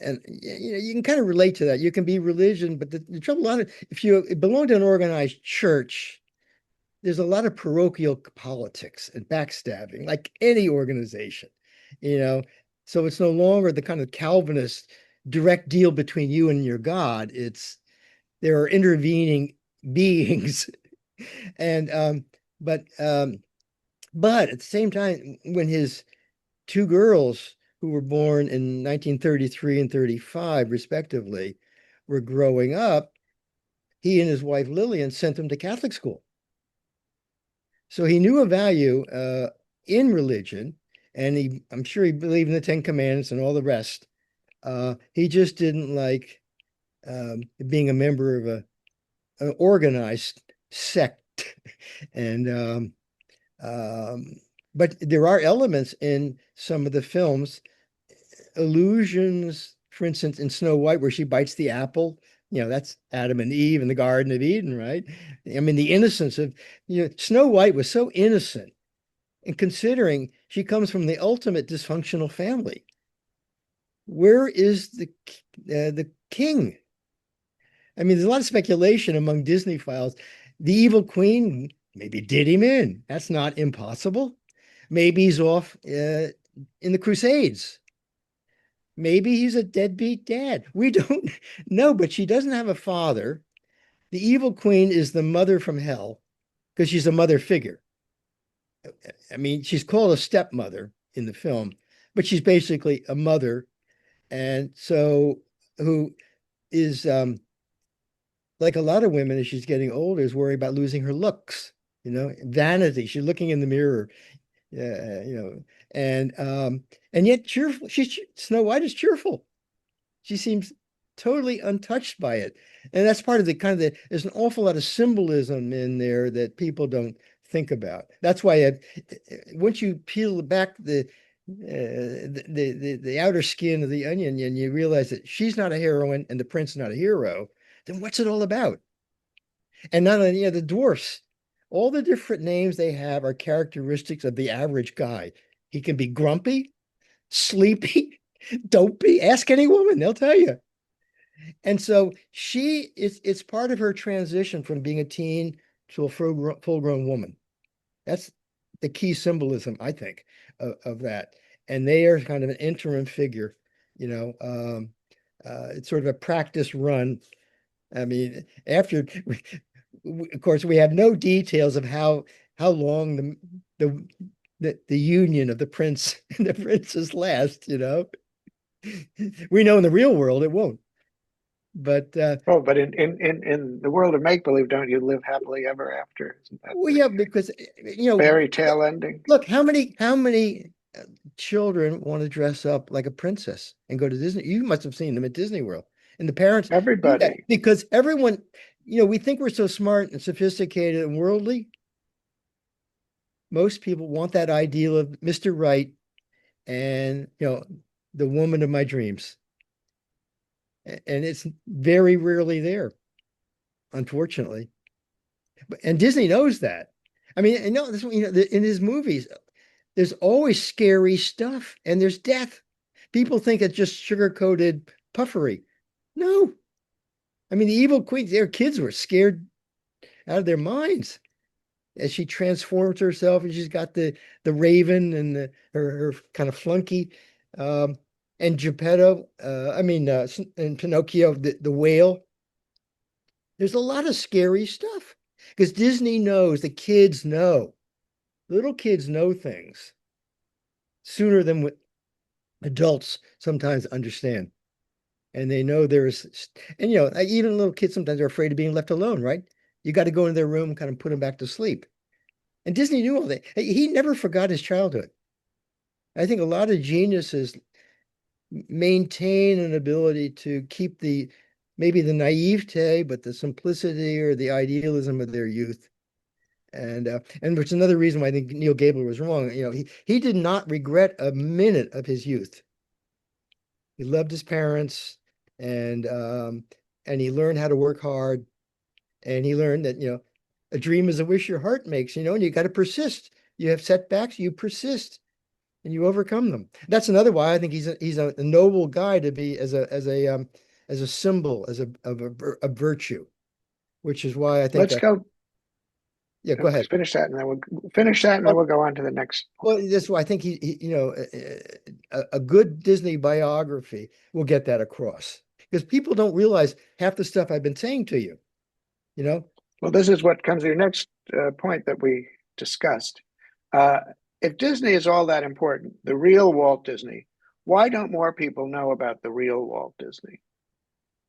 and you can kind of relate to that. You can be religion, but the trouble, if you belong to an organized church, there's a lot of parochial politics and backstabbing, like any organization, you know. So it's no longer the kind of Calvinist direct deal between you and your God. It's there are intervening beings, and but um, but at the same time, when his two girls who were born in 1933 and 35, respectively, were growing up, he and his wife Lillian sent them to Catholic school. So he knew a value in religion, and I'm sure he believed in the Ten Commandments and all the rest. He just didn't like being a member of an organized sect. And um, but there are elements in some of the films, illusions, for instance, in Snow White, where she bites the apple. That's Adam and Eve in the Garden of Eden, right? I mean, the innocence of, Snow White was so innocent. And considering she comes from the ultimate dysfunctional family, where is the king? I mean, there's a lot of speculation among Disney files. The evil queen maybe did him in. That's not impossible. Maybe he's off in the Crusades. Maybe he's a deadbeat dad. We don't know, but she doesn't have a father. The evil queen is the mother from hell because she's a mother figure. I mean, she's called a stepmother in the film, but she's basically a mother. And so, who is like a lot of women as she's getting older, is worried about losing her looks, vanity. She's looking in the mirror, you know, and yet cheerful. Snow White is cheerful. She seems totally untouched by it. And that's part of there's an awful lot of symbolism in there that people don't think about. That's why once you peel back the outer skin of the onion and you realize that she's not a heroine and the prince not a hero, then what's it all about? And not only, the dwarfs, all the different names they have are characteristics of the average guy. He can be grumpy, sleepy, dopey. Ask any woman, they'll tell you. And so it's part of her transition from being a teen to a full-grown woman. That's the key symbolism, I think, of that. And they are kind of an interim figure, you know. It's sort of a practice run. I mean, of course, we have no details of how long the union of the prince and the princess last. We know in the real world it won't. But Oh, but in the world of make believe, don't you live happily ever after? Isn't that well, the yeah, because fairy tale ending? look, how many children want to dress up like a princess and go to Disney? You must have seen them at Disney World, and the parents do that Everybody. because everyone, we think we're so smart and sophisticated and worldly. Most people want that ideal of Mr. Right and the woman of my dreams, and it's very rarely there, unfortunately. And Disney knows that. I mean, this, in his movies, there's always scary stuff and there's death. People think it's just sugar-coated puffery. No. I mean, the evil queen, their kids were scared out of their minds as she transforms herself, and she's got the raven and her kind of flunky. Um, and Geppetto, and Pinocchio, the whale. There's a lot of scary stuff because Disney knows the kids know. Little kids know things sooner than what adults sometimes understand. And they know and even little kids sometimes are afraid of being left alone, right? You got to go in their room and kind of put them back to sleep. And Disney knew all that. He never forgot his childhood. I think a lot of geniuses maintain an ability to keep maybe the naivete, but the simplicity or the idealism of their youth. And which is another reason why I think Neil Gaiman was wrong. He did not regret a minute of his youth. He loved his parents, and um, and he learned how to work hard, and he learned that a dream is a wish your heart makes. And you got to persist. You have setbacks, you persist, and you overcome them. That's another why I think he's a noble guy to be as a symbol of virtue, which is why I think Let's that. go Yeah, go ahead. finish that, and then we'll finish that, and then Well, we'll go on to the next well, point. that's why I think a good Disney biography will get that across because people don't realize half the stuff I've been saying to you. You know, Well, this is what comes to your next point that we discussed. Uh, if Disney is all that important, the real Walt Disney, why don't more people know about the real Walt Disney?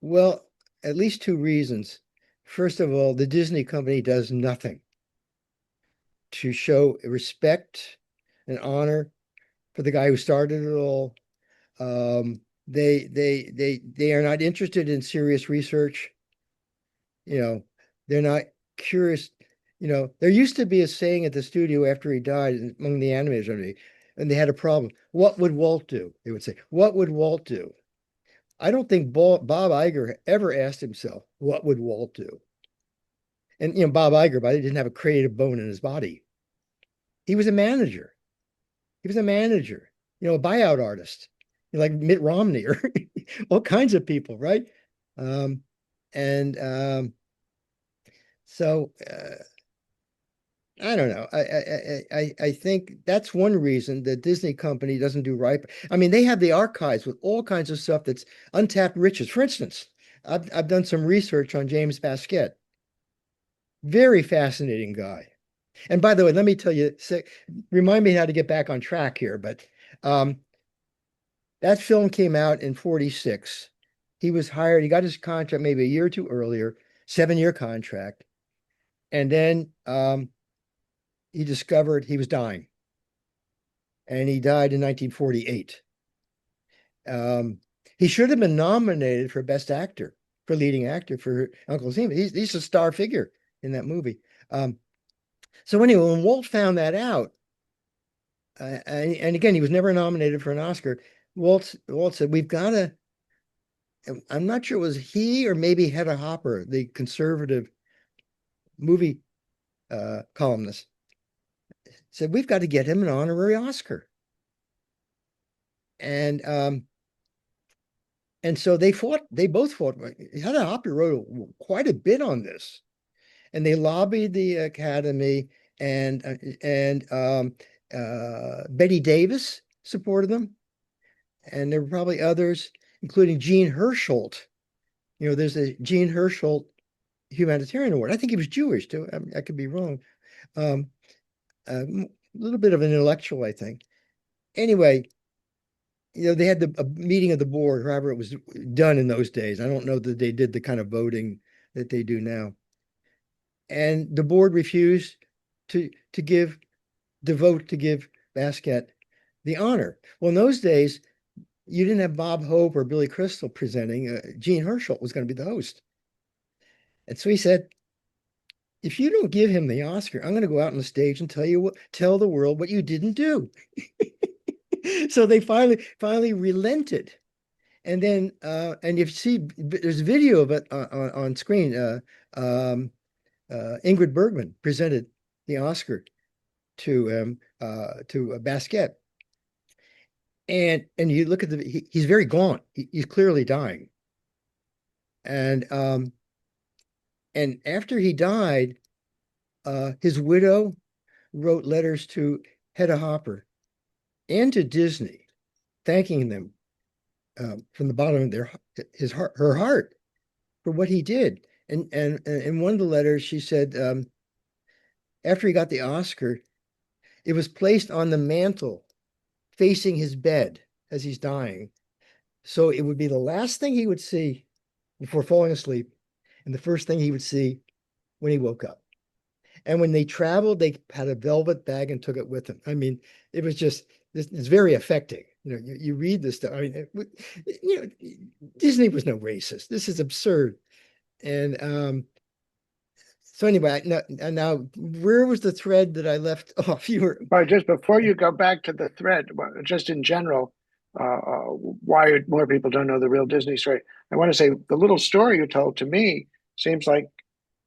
well, at least two reasons. First of all, the Disney company does nothing to show respect and honor for the guy who started it all. They are not interested in serious research. You know, they're not curious. There used to be a saying at the studio after he died among the animators, and they had a problem. What would Walt do? They would say, "What would Walt do?" I don't think Bob Iger ever asked himself, "What would Walt do?" And Bob Iger, by the way, didn't have a creative bone in his body. He was a manager. He was a manager. A buyout artist, like Mitt Romney or all kinds of people, right? Um, and so I don't know. I think that's one reason the Disney company doesn't do right. I mean, they have the archives with all kinds of stuff that's untapped riches. For instance, I've done some research on James Baskett. Very fascinating guy. And by the way, let me tell you, remind me how to get back on track here. But um, that film came out in 46. He was hired, he got his contract maybe a year or two earlier, 7-year contract. And then he discovered he was dying. And he died in 1948. Um, he should have been nominated for Best Actor, for leading actor for Uncle Zima. He's a star figure in that movie. So anyway, when Walt found that out, and again, he was never nominated for an Oscar. Walt said, "We've got to." I'm not sure it was he or maybe Hedda Hopper, the conservative movie columnist, said, "We've got to get him an honorary Oscar." And so they fought. They both fought. Hedda Hopper wrote quite a bit on this, and they lobbied the Academy, and Betty Davis supported them, and there were probably others, including Gene Herschel. There's a Gene Herschel humanitarian award. I think he was Jewish too. I could be wrong. Um, a little bit of an intellectual, I think. Anyway, they had a meeting of the board, however it was done in those days. I don't know that they did the kind of voting that they do now. And the board refused to give the vote to give Basquiat the honor. Well, in those days, you didn't have Bob Hope or Billy Crystal presenting. Gene Herschel was going to be the host. And so he said, if you don't give him the Oscar, I'm going to go out on the stage and tell the world what you didn't do. So they finally relented. And then and if you see, there's video of it on screen. Ingrid Bergman presented the Oscar to Basquiat. And you look at he's very gaunt. He's clearly dying. And and after he died, his widow wrote letters to Hedda Hopper and to Disney, thanking them from the bottom of her heart for what he did. And in one of the letters, she said, after he got the Oscar, it was placed on the mantle facing his bed as he's dying. So it would be the last thing he would see before falling asleep, and the first thing he would see when he woke up. And when they traveled, they had a velvet bag and took it with them. I mean, it was just, it's very affecting. You read this stuff. I mean, Disney was no racist. This is absurd. And So anyway, now where was the thread that I left off? You were But just before you go back to the thread, just in general, why more people don't know the real Disney story. I want to say the little story you told to me seems like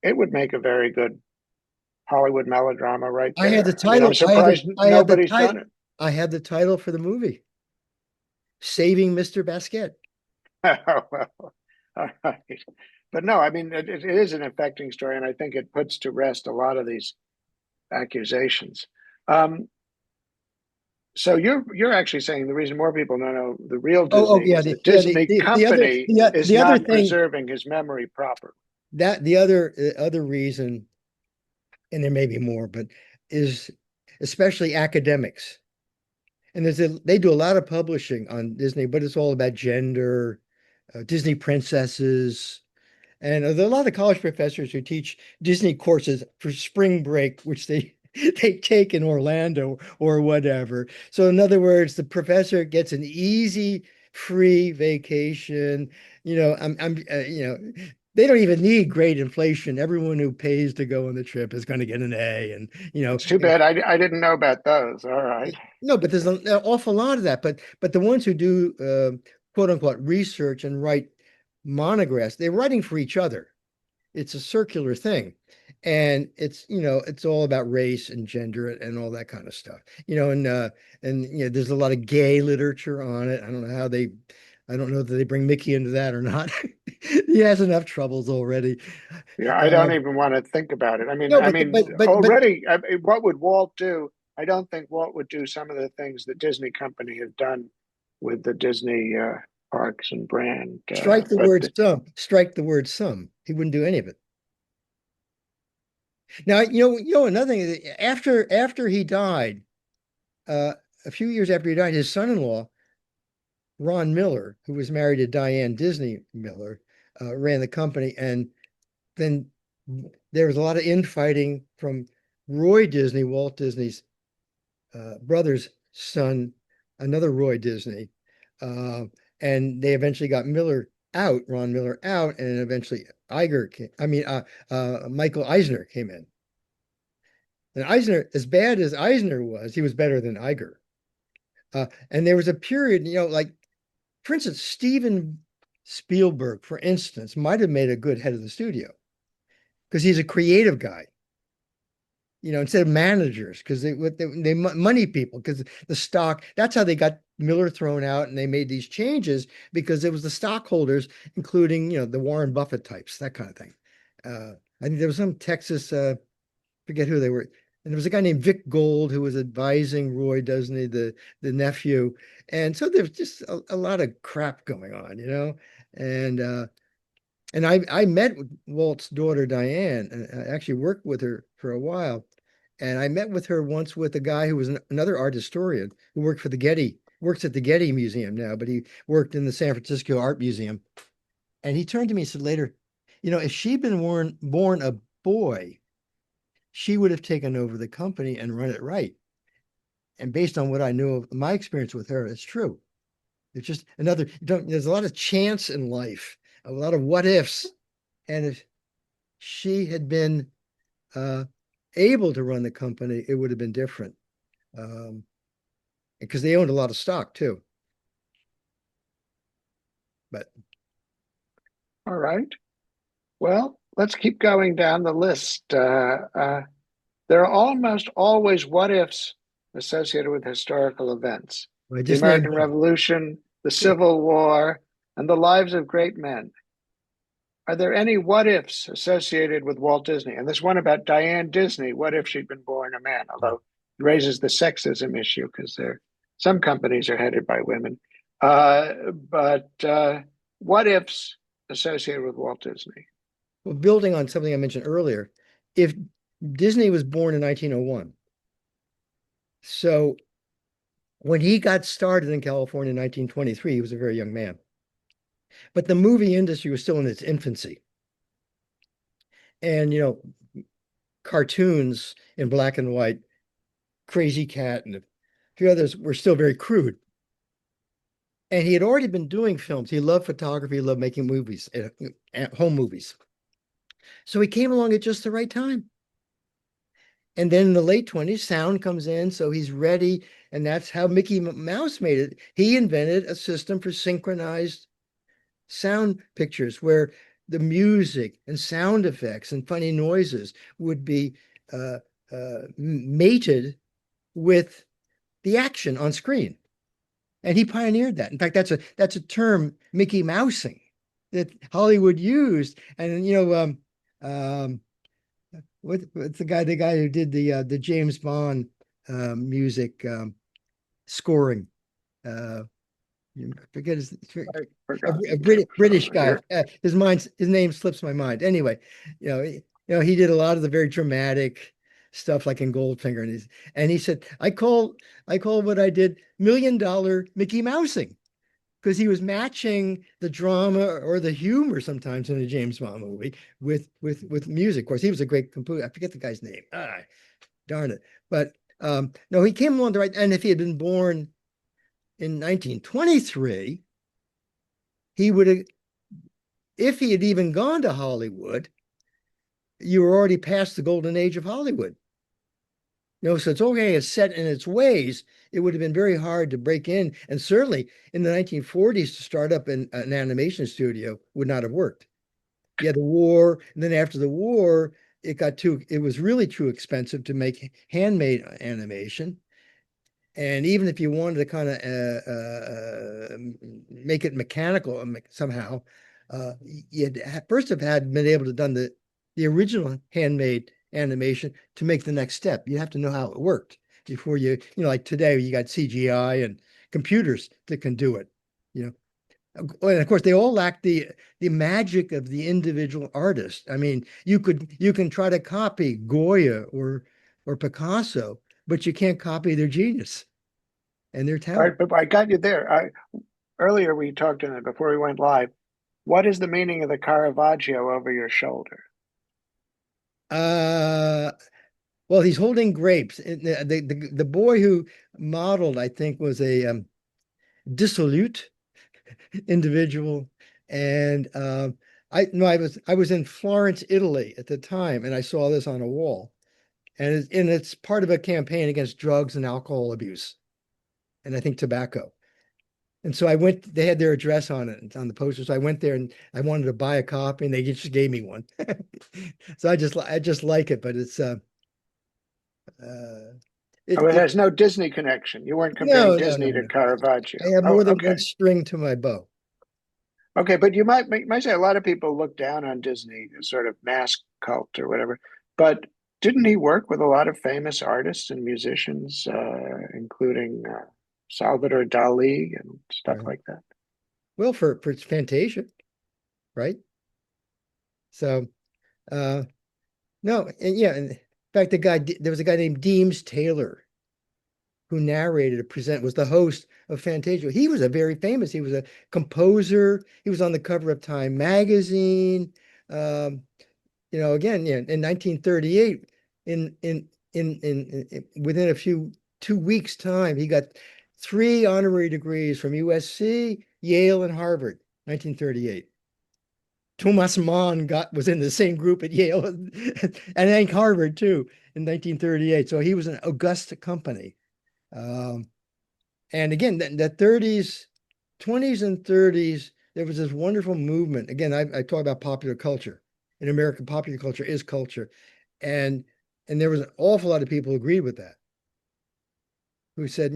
it would make a very good Hollywood melodrama right I had the there. I mean, I'm title. surprised I had the nobody's title. done it. I had the title for the movie, Saving Mr. Basket. Well, all right. But no, I mean, it is an affecting story, and I think it puts to rest a lot of these accusations. Um, so you're actually saying the reason more people don't know the real Oh, Disney yeah, is the Disney company is the other not thing preserving his memory properly. that the other reason, and there may be more, but is especially academics. And they do a lot of publishing on Disney, but it's all about gender, Disney princesses. And there are a lot of college professors who teach Disney courses for spring break, which they they take in Orlando or whatever. So in other words, the professor gets an easy, free vacation. They don't even need great inflation. Everyone who pays to go on the trip is going to get an A, and It's too bad I didn't know about those. All right. no, but there's an awful lot of that. But the ones who do quote unquote research and write monographs, they're writing for each other. It's a circular thing. And it's all about race and gender and all that kind of stuff. There's a lot of gay literature on it. I don't know that they bring Mickey into that or not. He has enough troubles already. Yeah, I don't Uh, even want to think about it. no, I mean, but already, what would Walt do? I don't think Walt would do some of the things the Disney company have done with the Disney parks and brand. strike the word some. He wouldn't do any of it. Now, another thing is after he died, uh, a few years after he died, his son-in-law, Ron Miller, who was married to Diane Disney Miller, ran the company. And then there was a lot of infighting from Roy Disney, Walt Disney's brother's son, another Roy Disney. Uh, and they eventually got Ron Miller out, and eventually Michael Eisner came in. And Eisner, as bad as Eisner was, he was better than Iger. And there was a period, like, for instance, Steven Spielberg, for instance, might have made a good head of the studio because he's a creative guy, instead of managers, because they money people, because the stock, that's how they got Miller thrown out, and they made these changes because it was the stockholders, including, the Warren Buffett types, that kind of thing. I think there was some Texas, forget who they were. And there was a guy named Vic Gold who was advising Roy Disney, the nephew. And so there's just a lot of crap going on, And I met with Walt's daughter Diane, and I actually worked with her for a while. And I met with her once with a guy who was another art historian who works at the Getty Museum now, but he worked in the San Francisco Art Museum. And he turned to me and said later, if she'd been born a boy, she would have taken over the company and run it right. And based on what I knew of my experience with her, it's true. It's just there's a lot of chance in life, a lot of what ifs. And if she had been uh, able to run the company, it would have been different. Because they owned a lot of stock too. But All right. Well, let's keep going down the list. There are almost always what ifs associated with historical events: I the just named American one. Revolution, the Yeah. Civil War, and the lives of great men. Are there any what ifs associated with Walt Disney? And this one about Diane Disney, what if she'd been born a man? Although it raises the sexism issue because some companies are headed by women. But what ifs associated with Walt Disney? Well, building on something I mentioned earlier, if Disney was born in 1901, so when he got started in California in 1923, he was a very young man. But the movie industry was still in its infancy. And, cartoons in black and white, Crazy Cat and a few others were still very crude. And he had already been doing films. He loved photography, he loved making movies, home movies. So he came along at just the right time. And then in the late 20s, sound comes in, so he's ready. And that's how Mickey Mouse made it. He invented a system for synchronized sound pictures where the music and sound effects and funny noises would be uh, mated with the action on screen. And he pioneered that. In fact, that's a term, Mickey Mousing, that Hollywood used. And what's the guy who did the James Bond music scoring? Uh, I forget I forgot. British guy. You're His name slips my mind. Anyway, he did a lot of the very dramatic stuff like in Goldfinger, and he said, I call what I did $1 million Mickey Mousing because he was matching the drama or the humor sometimes in a James Bond movie with music. Of course, he was a great composer. I forget the guy's name. Darn it. But no, he came along the right, and if he had been born in 1923, he would have, if he had even gone to Hollywood, you were already past the golden age of Hollywood. So it's okay, it's set in its ways. It would have been very hard to break in. And certainly in the 1940s, to start up an animation studio would not have worked. You had the war, and then after the war, it was really too expensive to make handmade animation. And even if you wanted to kind of make it mechanical somehow, you'd first have had been able to done the original handmade animation to make the next step. You have to know how it worked before like today, you got CGI and computers that can do it. You know, and of course, they all lack the magic of the individual artist. I mean, you can try to copy Goya or Picasso, but you can't copy their genius and their all talent. right, but I got you there. Earlier we talked in it before we went live. What is the meaning of the Caravaggio over your shoulder? Uh, well, he's holding grapes. The boy who modeled, I think, was a dissolute individual, and I no, I was in Florence, Italy at the time, and I saw this on a wall, and it's part of a campaign against drugs and alcohol abuse, and I think tobacco. And so I went, they had their address on it on the poster. So I went there and I wanted to buy a copy and they just gave me one. So I just like it, but uh Oh, it it has no Disney connection. You weren't comparing no, no, Disney no, to no. I Caravaggio. have Oh, more than one okay. string to my bow. Okay, but you might say a lot of people look down on Disney as sort of mask cult or whatever. But didn't he work with a lot of famous artists and musicians, including Salvador Dali and stuff Right. like that? Well, for Fantasia, right? So uh no, and yeah, and in fact there was a guy named Deems Taylor who narrated it, was the host of Fantasia. He was he was a composer. He was on the cover of Time magazine. Um, again, yeah, in 1938, within a few 2 weeks time, he got 3 honorary degrees from USC, Yale, and Harvard. 1938. Thomas Mann was in the same group at Yale and I think Harvard too in 1938. So he was an august company. Um, and again, the 30s, 20s and 30s, there was this wonderful movement. Again, I talk about popular culture. In American, popular culture is culture. And there was an awful lot of people who agreed with that, who said,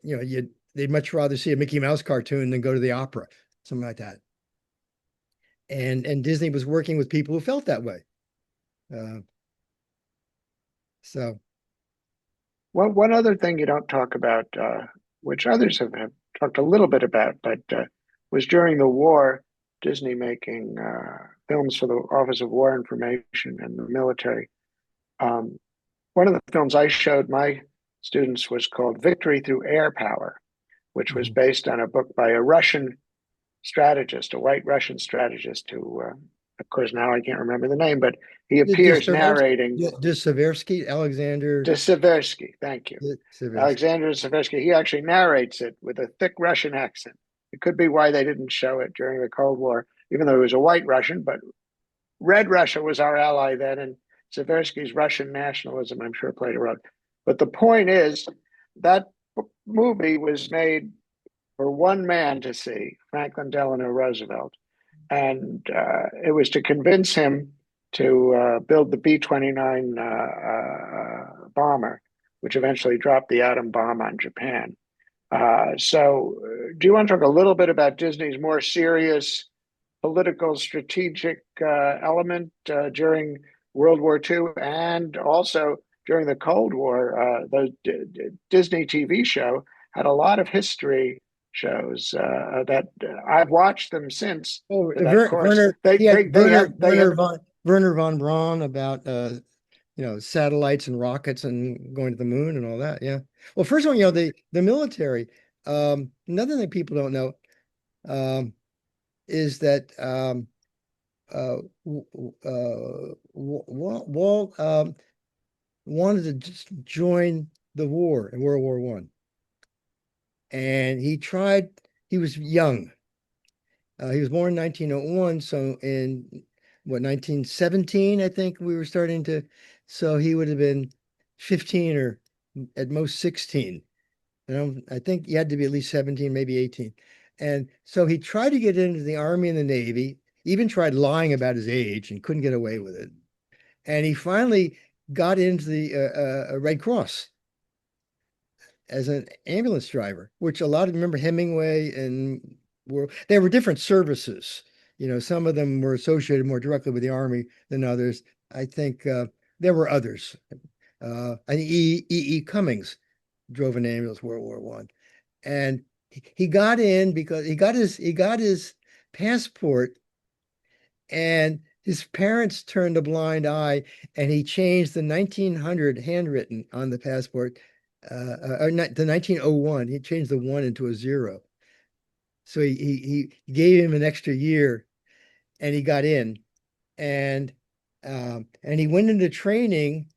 they'd much rather see a Mickey Mouse cartoon than go to the opera, something like that. And Disney was working with people who felt that way. Uh, so One other thing you don't talk about, which others have talked a little bit about, but was during the war, Disney making films for the Office of War Information and the military. Um, One of the films I showed my students was called Victory Through Air Power, which was mhm. based on a book by a Russian strategist, a white Russian strategist who, of course, now I can't remember the name, but he appears narrating Dostoevsky, Alexander Seversky. Thank you. Seversky. Alexander Seversky. He actually narrates it with a thick Russian accent. It could be why they didn't show it during the Cold War, even though he was a white Russian, but Red Russia was our ally then, and Seversky's Russian nationalism, I'm sure, played a role. But the point is that movie was made for one man to see, Franklin Delano Roosevelt, and it was to convince him to build the B-29 bomber, which eventually dropped the atom bomb on Japan. Do you want to talk a little bit about Disney's more serious political strategic element during World War II and also during the Cold War? Disney TV show had a lot of history shows that I've watched them since. Oh, That course, Werner, he had they have Werner von Braun about satellites and rockets and going to the moon and all that. Yeah. Well, first of all, the military. Another thing people don't know is that Walt wanted to just join the war in World War One, and he tried. He was young. He was born in 1901, so in what 1917, I think we were starting to. So he would have been 15 or at most 16. I think he had to be at least 17, maybe 18. And so he tried to get into the Army and the Navy, even tried lying about his age and couldn't get away with it. And he finally got into the Red Cross as an ambulance driver, which a lot of remember Hemingway and they were different services. Some of them were associated more directly with the Army than others. I think there were others. I think E. Cummings drove an ambulance World War One, and he got in because he got his passport, and his parents turned a blind eye, and he changed the 1900 handwritten on the passport, or not, the 1901. He changed the one into a zero, so he gave him an extra year, and he got in, and he went into training.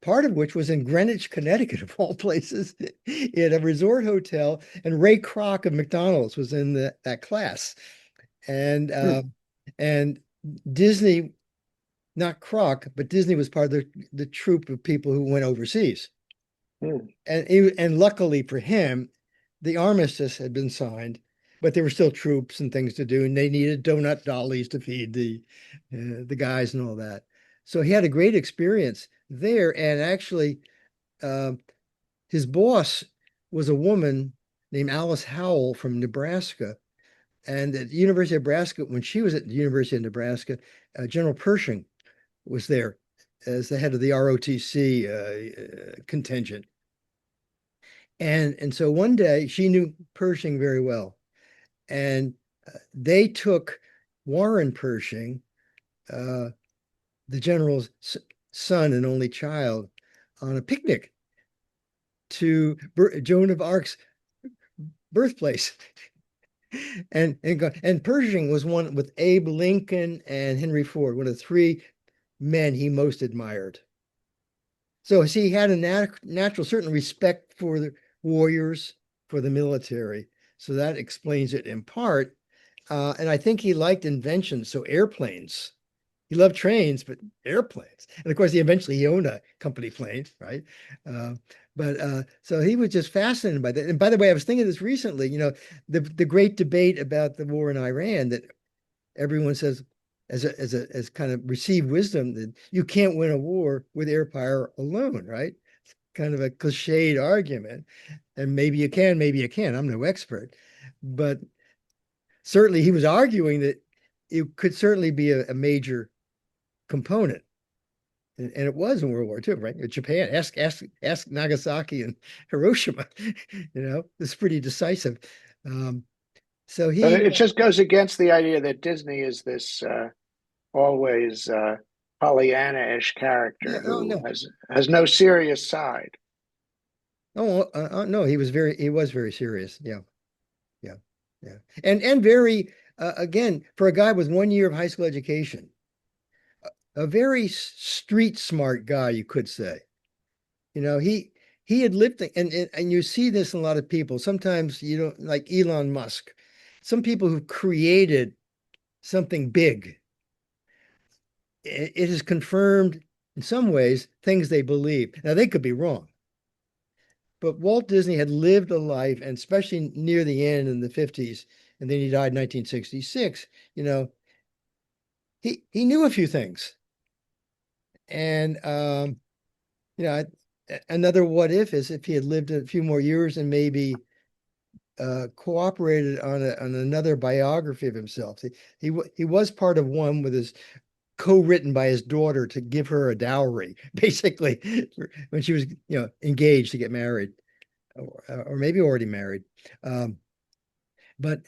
Part of which was in Greenwich, Connecticut, of all places, in a resort hotel. And Ray Kroc of McDonald's was in that class. And and Disney, not Kroc, but Disney was part of the troop of people who went overseas. And luckily for him, the armistice had been signed, but there were still troops and things to do, and they needed donut dollies to feed the guys and all that. So he had a great experience there, and actually, his boss was a woman named Alice Howell from Nebraska. And at the University of Nebraska, when she was at the University of Nebraska, General Pershing was there as the head of the ROTC contingent. And so one day she knew Pershing very well, and they took Warren Pershing, the general's son and only child, on a picnic to Joan of Arc's birthplace. And Pershing was one with Abe Lincoln and Henry Ford, one of the three men he most admired. So he had a natural certain respect for the warriors, for the military. So that explains it in part. And I think he liked inventions, so airplanes. He loved trains, but airplanes. And of course, he owned a company plane, right? So he was just fascinated by that. And by the way, I was thinking this recently, the great debate about the war in Iran, that everyone says as kind of received wisdom that you can't win a war with air power alone, right? It's kind of a cliched argument. And maybe you can, maybe you can't. I'm no expert. But certainly he was arguing that it could certainly be a major component. And it was in World War II, right? Japan, ask Nagasaki and Hiroshima. It's pretty decisive. So But he, it just goes against the idea that Disney is this always Pollyanna-ish yeah, character oh who no, has no serious side. no, he was very serious. Yeah, yeah, yeah, and very again for a guy with 1 year of high school education, a very street smart guy, you could say. He had lived, and you see this in a lot of people. Sometimes like Elon Musk, some people who created something big, it has confirmed in some ways things they believe. Now they could be wrong, but Walt Disney had lived a life, and especially near the end in the 50s, and then he died in 1966, you know, he knew a few things. And you know, another what if is if he had lived a few more years and maybe cooperated on another biography of himself. He was part of one with his co-written by his daughter to give her a dowry, basically, when she was, engaged to get married, or maybe already married. Um, but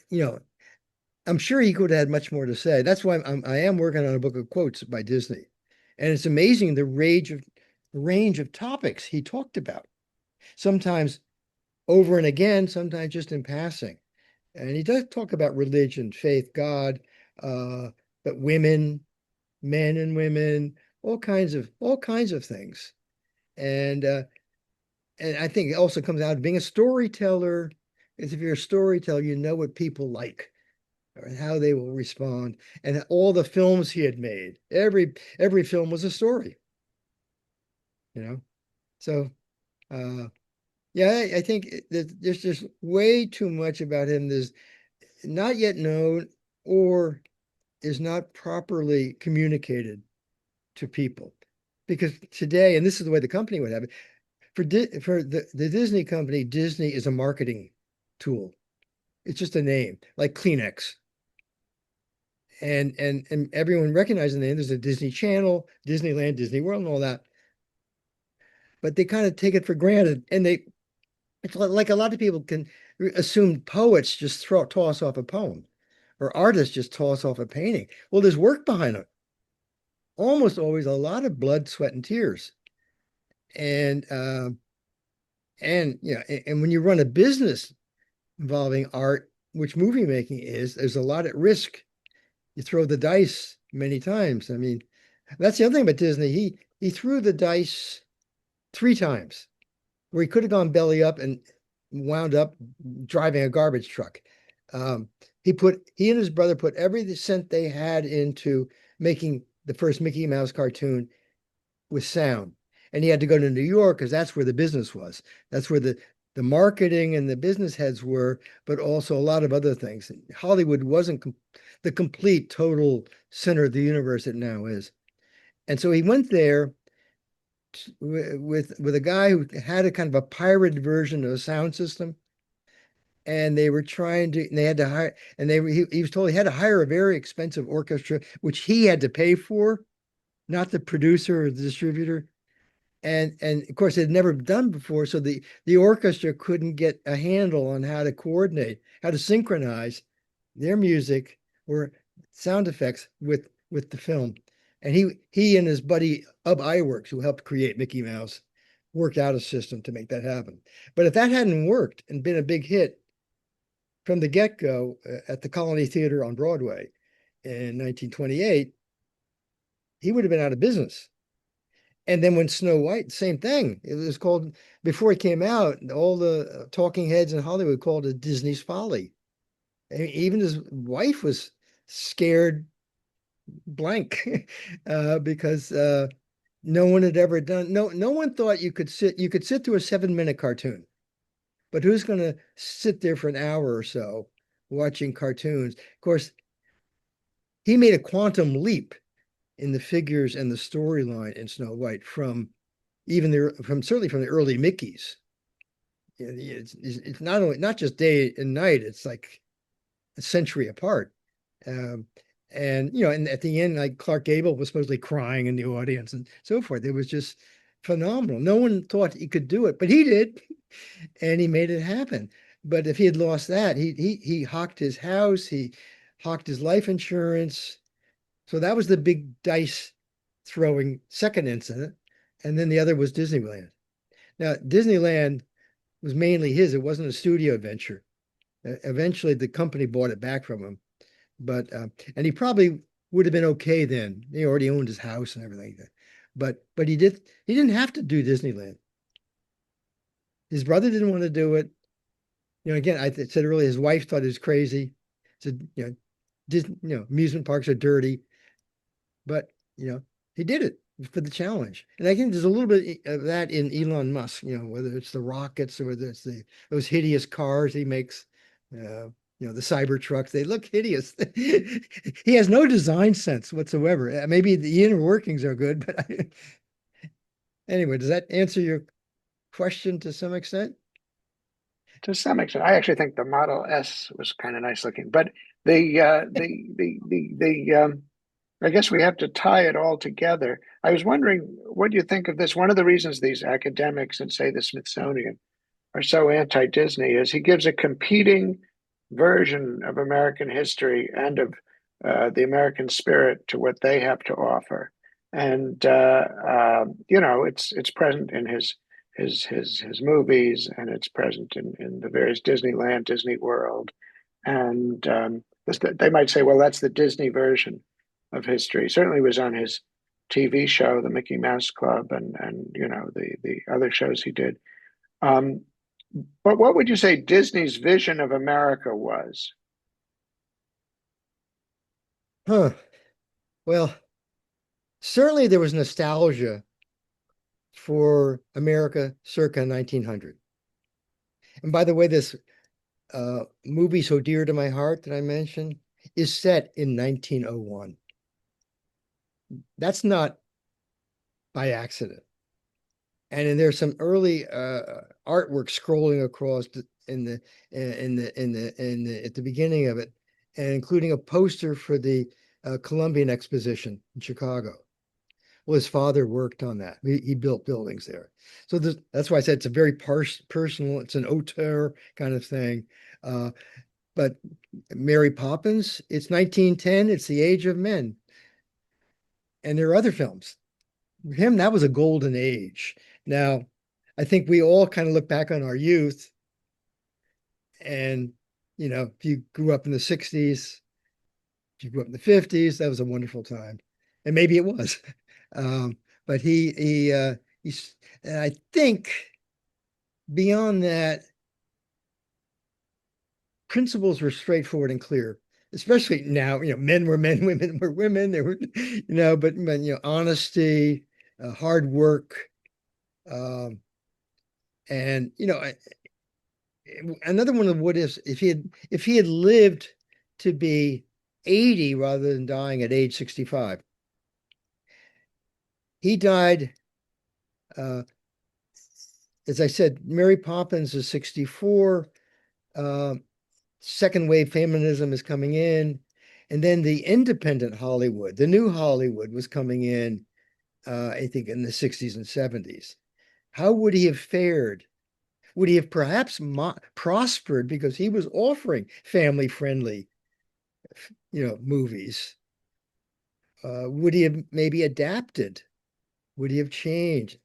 I'm sure he could have had much more to say. That's why I am working on a book of quotes by Disney, and it's amazing the range of topics he talked about. Sometimes over and again, sometimes just in passing. And he does talk about religion, faith, God, uh, but women, men and women, all kinds of things. And and I think it also comes out of being a storyteller. Is if you're a storyteller, you know what people like and how they will respond. And all the films he had made, every film was a story, you know. So yeah, I think that there's just way too much about him that's not yet known or is not properly communicated to people. Because today, and this is the way the company would have it, for the Disney company, Disney is a marketing tool. It's just a name, like Kleenex. And everyone recognizes the name. There's a Disney Channel, Disneyland, Disney World, and all that. But they kind of take it for granted. And it's like a lot of people can assume poets just toss off a poem or artists just toss off a painting. Well, there's work behind it. Almost always a lot of blood, sweat, and tears. And and when you run a business involving art, which movie making is, there's a lot at risk. You throw the dice many times. I mean, that's the other thing about Disney. He threw the dice 3 times where he could have gone belly up and wound up driving a garbage truck. Um, he and his brother put every cent they had into making the first Mickey Mouse cartoon with sound. And he had to go to New York because that's where the business was. That's where the marketing and the business heads were, but also a lot of other things. Hollywood wasn't the complete total center of the universe it now is. And so he went there with a guy who had a kind of a pirated version of a sound system, and they were trying to and they had to hire and he was told he had to hire a very expensive orchestra which he had to pay for, not the producer or the distributor. And of course it had never done before, so the orchestra couldn't get a handle on how to coordinate, how to synchronize their music or sound effects with the film. And he and his buddy Ub Iwerks, who helped create Mickey Mouse, worked out a system to make that happen. But if that hadn't worked and been a big hit from the get-go at the Colony Theater on Broadway in 1928, he would have been out of business. And then when Snow White, same thing. It was called, before it came out, all the talking heads in Hollywood called it Disney's Folly. And even his wife was scared blank because no one had ever done, no one thought you could sit through a 7-minute cartoon, but who's going to sit there for an hour or so watching cartoons? Of course, he made a quantum leap in the figures and the storyline in Snow White from certainly from the early Mickeys. It's not just day and night. It's like a century apart. Um, and at the end, like Clark Gable was supposedly crying in the audience and so forth. It was just phenomenal. No one thought he could do it, but he did, and he made it happen. But if he had lost that, he hawked his house, he hawked his life insurance. So that was the big dice throwing second incident. And then the other was Disneyland. Now, Disneyland was mainly his. It wasn't a studio venture. Eventually, the company bought it back from him. But and he probably would have been okay then. He already owned his house and everything. But he didn't have to do Disneyland. His brother didn't want to do it. Again, I said earlier, his wife thought he was crazy. Said, amusement parks are dirty. But you know, he did it for the challenge. And I think there's a little bit of that in Elon Musk, whether it's the rockets or whether it's those hideous cars he makes, the cyber trucks, they look hideous. He has no design sense whatsoever. Maybe the inner workings are good, but anyway, does that answer your question to some extent? To some extent. I actually think the Model S was kind of nice looking, but I guess we have to tie it all together. I was wondering what you think of this. One of the reasons these academics and say the Smithsonian are so anti-Disney is he gives a competing version of American history and of the American spirit to what they have to offer, and it's present in his movies, and it's present in the various Disneyland, Disney World, and they might say, well, that's the Disney version of history. Certainly was on his TV show, the Mickey Mouse Club, and the other shows he did. Um, but what would you say Disney's vision of America was? Huh. Well, certainly there was nostalgia for America circa 1900. And by the way, this movie so dear to my heart that I mentioned is set in 1901. That's not by accident. And then there's some early artwork scrolling across at the beginning of it, and including a poster for the Columbian Exposition in Chicago. Well, his father worked on that. He built buildings there. So that's why I said it's a very personal, it's an auteur kind of thing. But Mary Poppins, it's 1910, it's the age of men. And there are other films. For him, that was a golden age. Now, I think we all kind of look back on our youth and, if you grew up in the 60s, if you grew up in the 50s, that was a wonderful time. And maybe it was. But he's, and I think beyond that, principles were straightforward and clear, especially now, men were men, women were women. There were, but honesty, hard work. Um, and, another one of what is if he had lived to be 80 rather than dying at age 65. He died, as I said, Mary Poppins is 64. Second wave feminism is coming in. And then the independent Hollywood, the new Hollywood was coming in, I think in the 60s and 70s. How would he have fared? Would he have perhaps prospered because he was offering family-friendly, movies? Would he have maybe adapted? Would he have changed?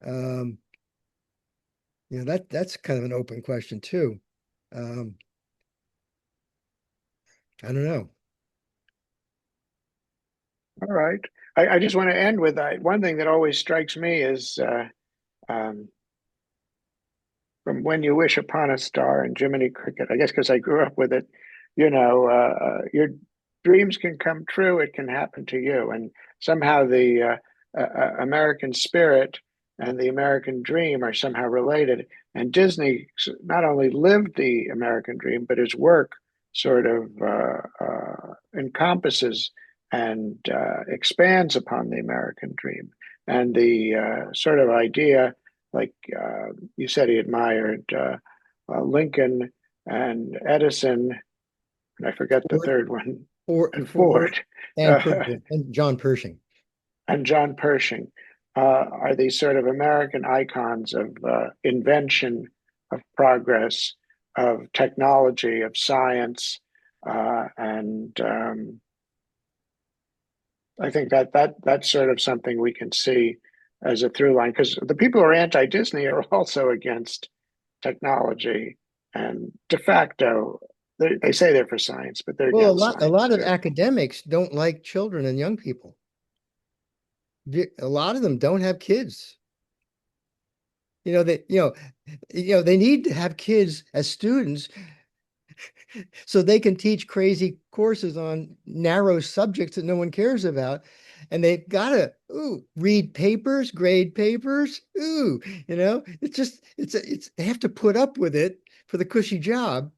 Um, that's kind of an open question too. Um, I don't know. All right. I just want to end with one thing that always strikes me is um, from When You Wish Upon a Star and Jiminy Cricket. I guess because I grew up with it, your dreams can come true. It can happen to you. And somehow the American spirit and the American dream are somehow related. And Disney not only lived the American dream, but his work sort of encompasses and expands upon the American dream. And the sort of idea, like you said, he admired Lincoln and Edison, and I forget the Ford, third one, and Ford Ford, and uh, Pershing and John Pershing. and John Pershing are these sort of American icons of invention, of progress, of technology, of science, and I think that's sort of something we can see as a through line because the people who are anti-Disney are also against technology and de facto they say they're for science, but they're Well, against a science lot of too. academics don't like children and young people. A lot of them don't have kids. They they need to have kids as students so they can teach crazy courses on narrow subjects that no one cares about. and they've got to read papers, grade papers. It's they have to put up with it for the cushy job,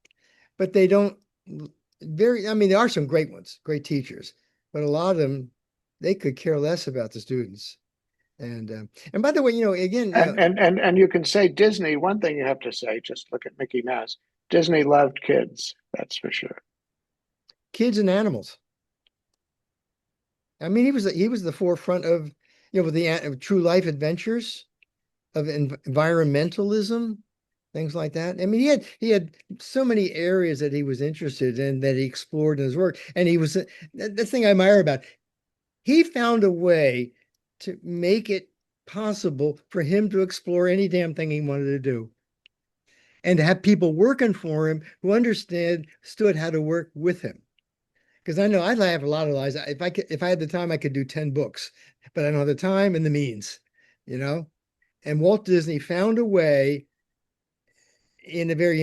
but they don't I mean, there are some great ones, great teachers, but a lot of them, they could care less about the students. And by the way, again, And you can say Disney, one thing you have to say, just look at Mickey Mouse. Disney loved kids, that's for sure. kids and animals. I mean, he was the forefront of, with the true life adventures of environmentalism, things like that. I mean, he had so many areas that he was interested in that he explored in his work. And he was the thing I admire about, he found a way to make it possible for him to explore any damn thing he wanted to do, and to have people working for him who understood how to work with him. Because I know I have a lot of lies. If I had the time, I could do 10 books, but I don't have the time and the means, you know. And Walt Disney found a way in a very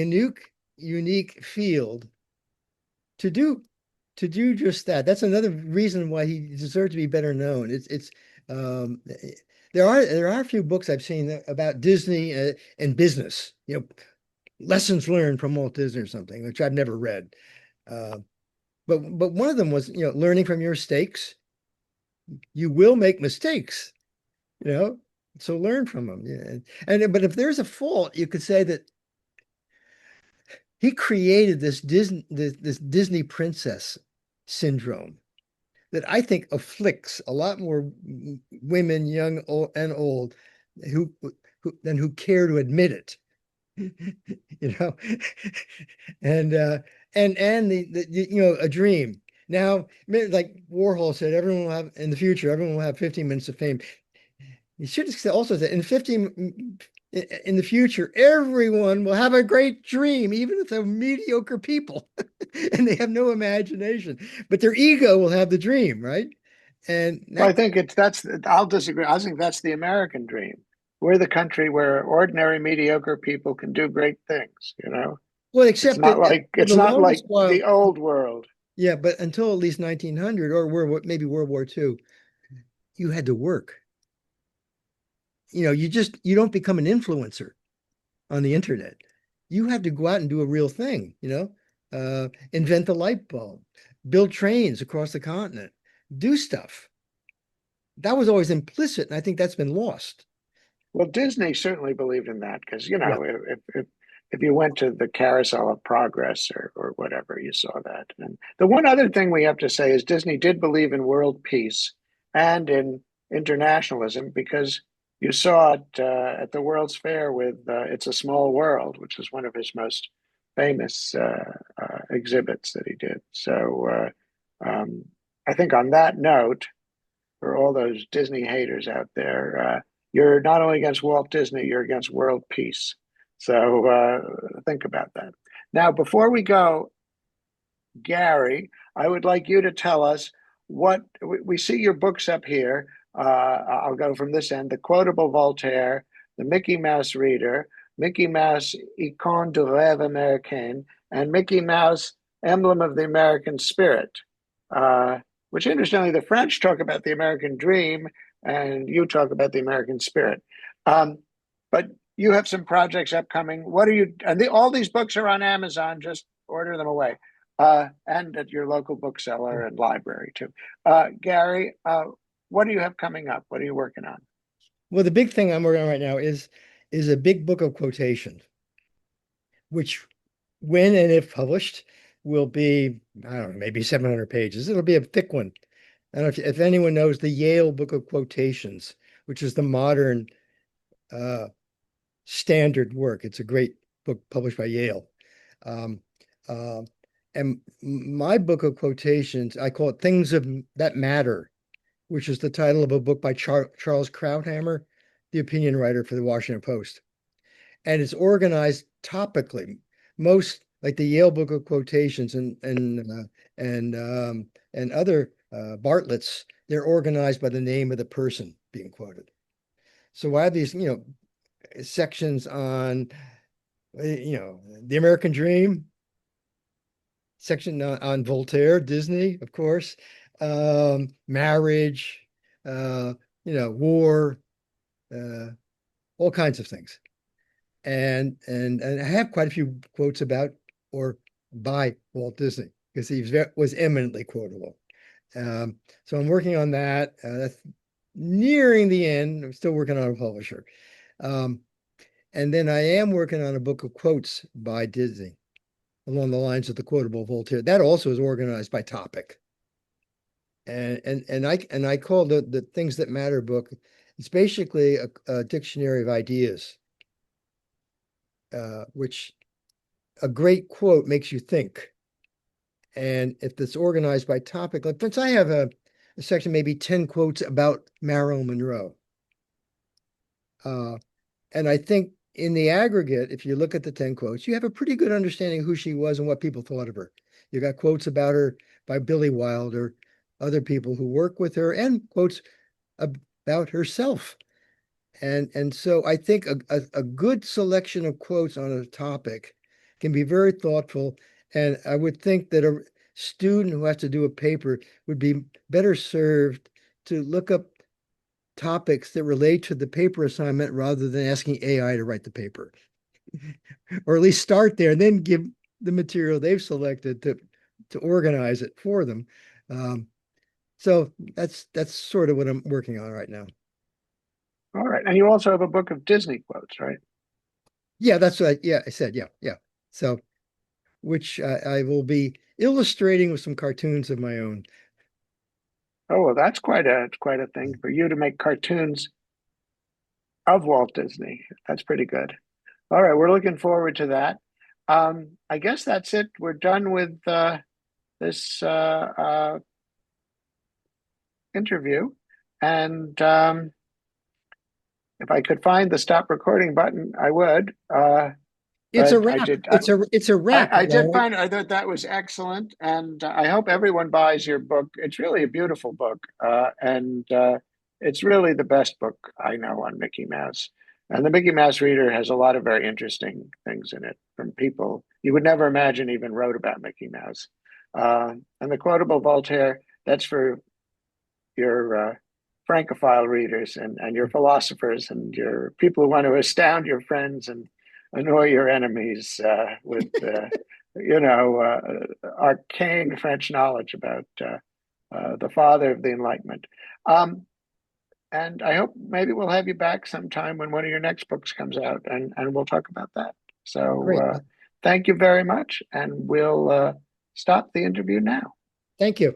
unique field to do just that. That's another reason why he deserves to be better known. It's um, there are a few books I've seen about Disney and business, lessons learned from Walt Disney or something, which I've never read. Uh, but one of them was, learning from your mistakes. You will make mistakes, you know, so learn from them. Yeah. But if there's a fault, you could say that he created this Disney princess syndrome that I think afflicts a lot more women, young and old, who, who care to admit it. you know, and a dream. Now, like Warhol said, everyone will have in the future, everyone will have 15 minutes of fame. You should also say in the future, everyone will have a great dream, even if they're mediocre people and they have no imagination, but their ego will have the dream, right? And Well, I that, think I'll disagree. I think that's the American dream. We're the country where ordinary, mediocre people can do great things, you know? well, It's except not that like for it's the not longest like while, the old world. yeah, but until at least 1900 or maybe World War II, you had to work. You don't become an influencer on the internet. You have to go out and do a real thing, invent the light bulb, build trains across the continent, do stuff. That was always implicit, and I think that's been lost. Well, Disney certainly believed in that because, Yeah. if you went to the Carousel of Progress or whatever, you saw that. And the one other thing we have to say is Disney did believe in world peace and in internationalism because you saw it at the World's Fair with It's a Small World, which is one of his most famous exhibits that he did. So I think on that note, for all those Disney haters out there, you're not only against Walt Disney, you're against world peace. So think about that. Now, before we go, Garry, I would like you to tell us what we see your books up here. I'll go from this end: The Quotable Voltaire, The Mickey Mouse Reader, Mickey Mouse Icône du Rêve Américain, and Mickey Mouse Emblem of the American Spirit. Uh, which interestingly, the French talk about the American dream, and you talk about the American spirit. But you have some projects upcoming. What are you? And all these books are on Amazon. Just order them away, and at your local bookseller and library too. Garry, what do you have coming up? What are you working on? Well, the big thing I'm working on right now is a big book of quotation, which, when and if published, will be, I don't know, maybe 700 pages. It'll be a thick one. I don't know if anyone knows the Yale Book of Quotations, which is the modern uh, standard work. It's a great book published by Yale. Um, uh, and my book of quotations, I call it That Matter, which is the title of a book by Charles Krauthammer, the opinion writer for the Washington Post. And it's organized topically. Most, like the Yale Book of Quotations and other Bartlett's, they're organized by the name of the person being quoted. So I have these, sections on, the American Dream, section on Voltaire, Disney, of course, marriage, uh, war, uh, all kinds of things. And I have quite a few quotes about or by Walt Disney because was eminently quotable. So I'm working on that. That's nearing the end. I'm still working on a publisher. Um, and then I am working on a book of quotes by Disney along the lines of the quotable Voltaire. That also is organized by topic. And I call the Things That Matter book, it's basically a dictionary of ideas, which a great quote makes you think. And if it's organized by topic, like since I have a section, maybe 10 quotes about Marilyn Monroe. Uh, and I think in the aggregate, if you look at the 10 quotes, you have a pretty good understanding of who she was and what people thought of her. You got quotes about her by Billy Wilder, other people who work with her, and quotes about herself. And so I think a good selection of quotes on a topic can be very thoughtful. And I would think that a student who has to do a paper would be better served to look up topics that relate to the paper assignment rather than asking AI to write the paper, or at least start there and then give the material they've selected to organize it for them. Um, so that's sort of what I'm working on right now. All right. And you also have a book of Disney quotes, right? Yeah, that's what I said. Yeah, yeah. So, which I will be illustrating with some cartoons of my own. Oh, well, that's quite a thing for you to make cartoons of Walt Disney. That's pretty good. All right, we're looking forward to that. I guess that's it. We're done with this interview. And if I could find the stop recording button, I would. It's a But I wrap. did. It's a wrap, I did Larry. find. I thought that was excellent, and I hope everyone buys your book. It's really a beautiful book, and it's really the best book I know on Mickey Mouse. And the Mickey Mouse Reader has a lot of very interesting things in it from people you would never imagine even wrote about Mickey Mouse. And the quotable Voltaire, that's for your Francophile readers and your philosophers and your people who want to astound your friends and annoy your enemies with arcane French knowledge about the father of the Enlightenment. Um, and I hope maybe we'll have you back sometime when one of your next books comes out, and we'll talk about that. So Great. thank you very much, and we'll stop the interview now. Thank you.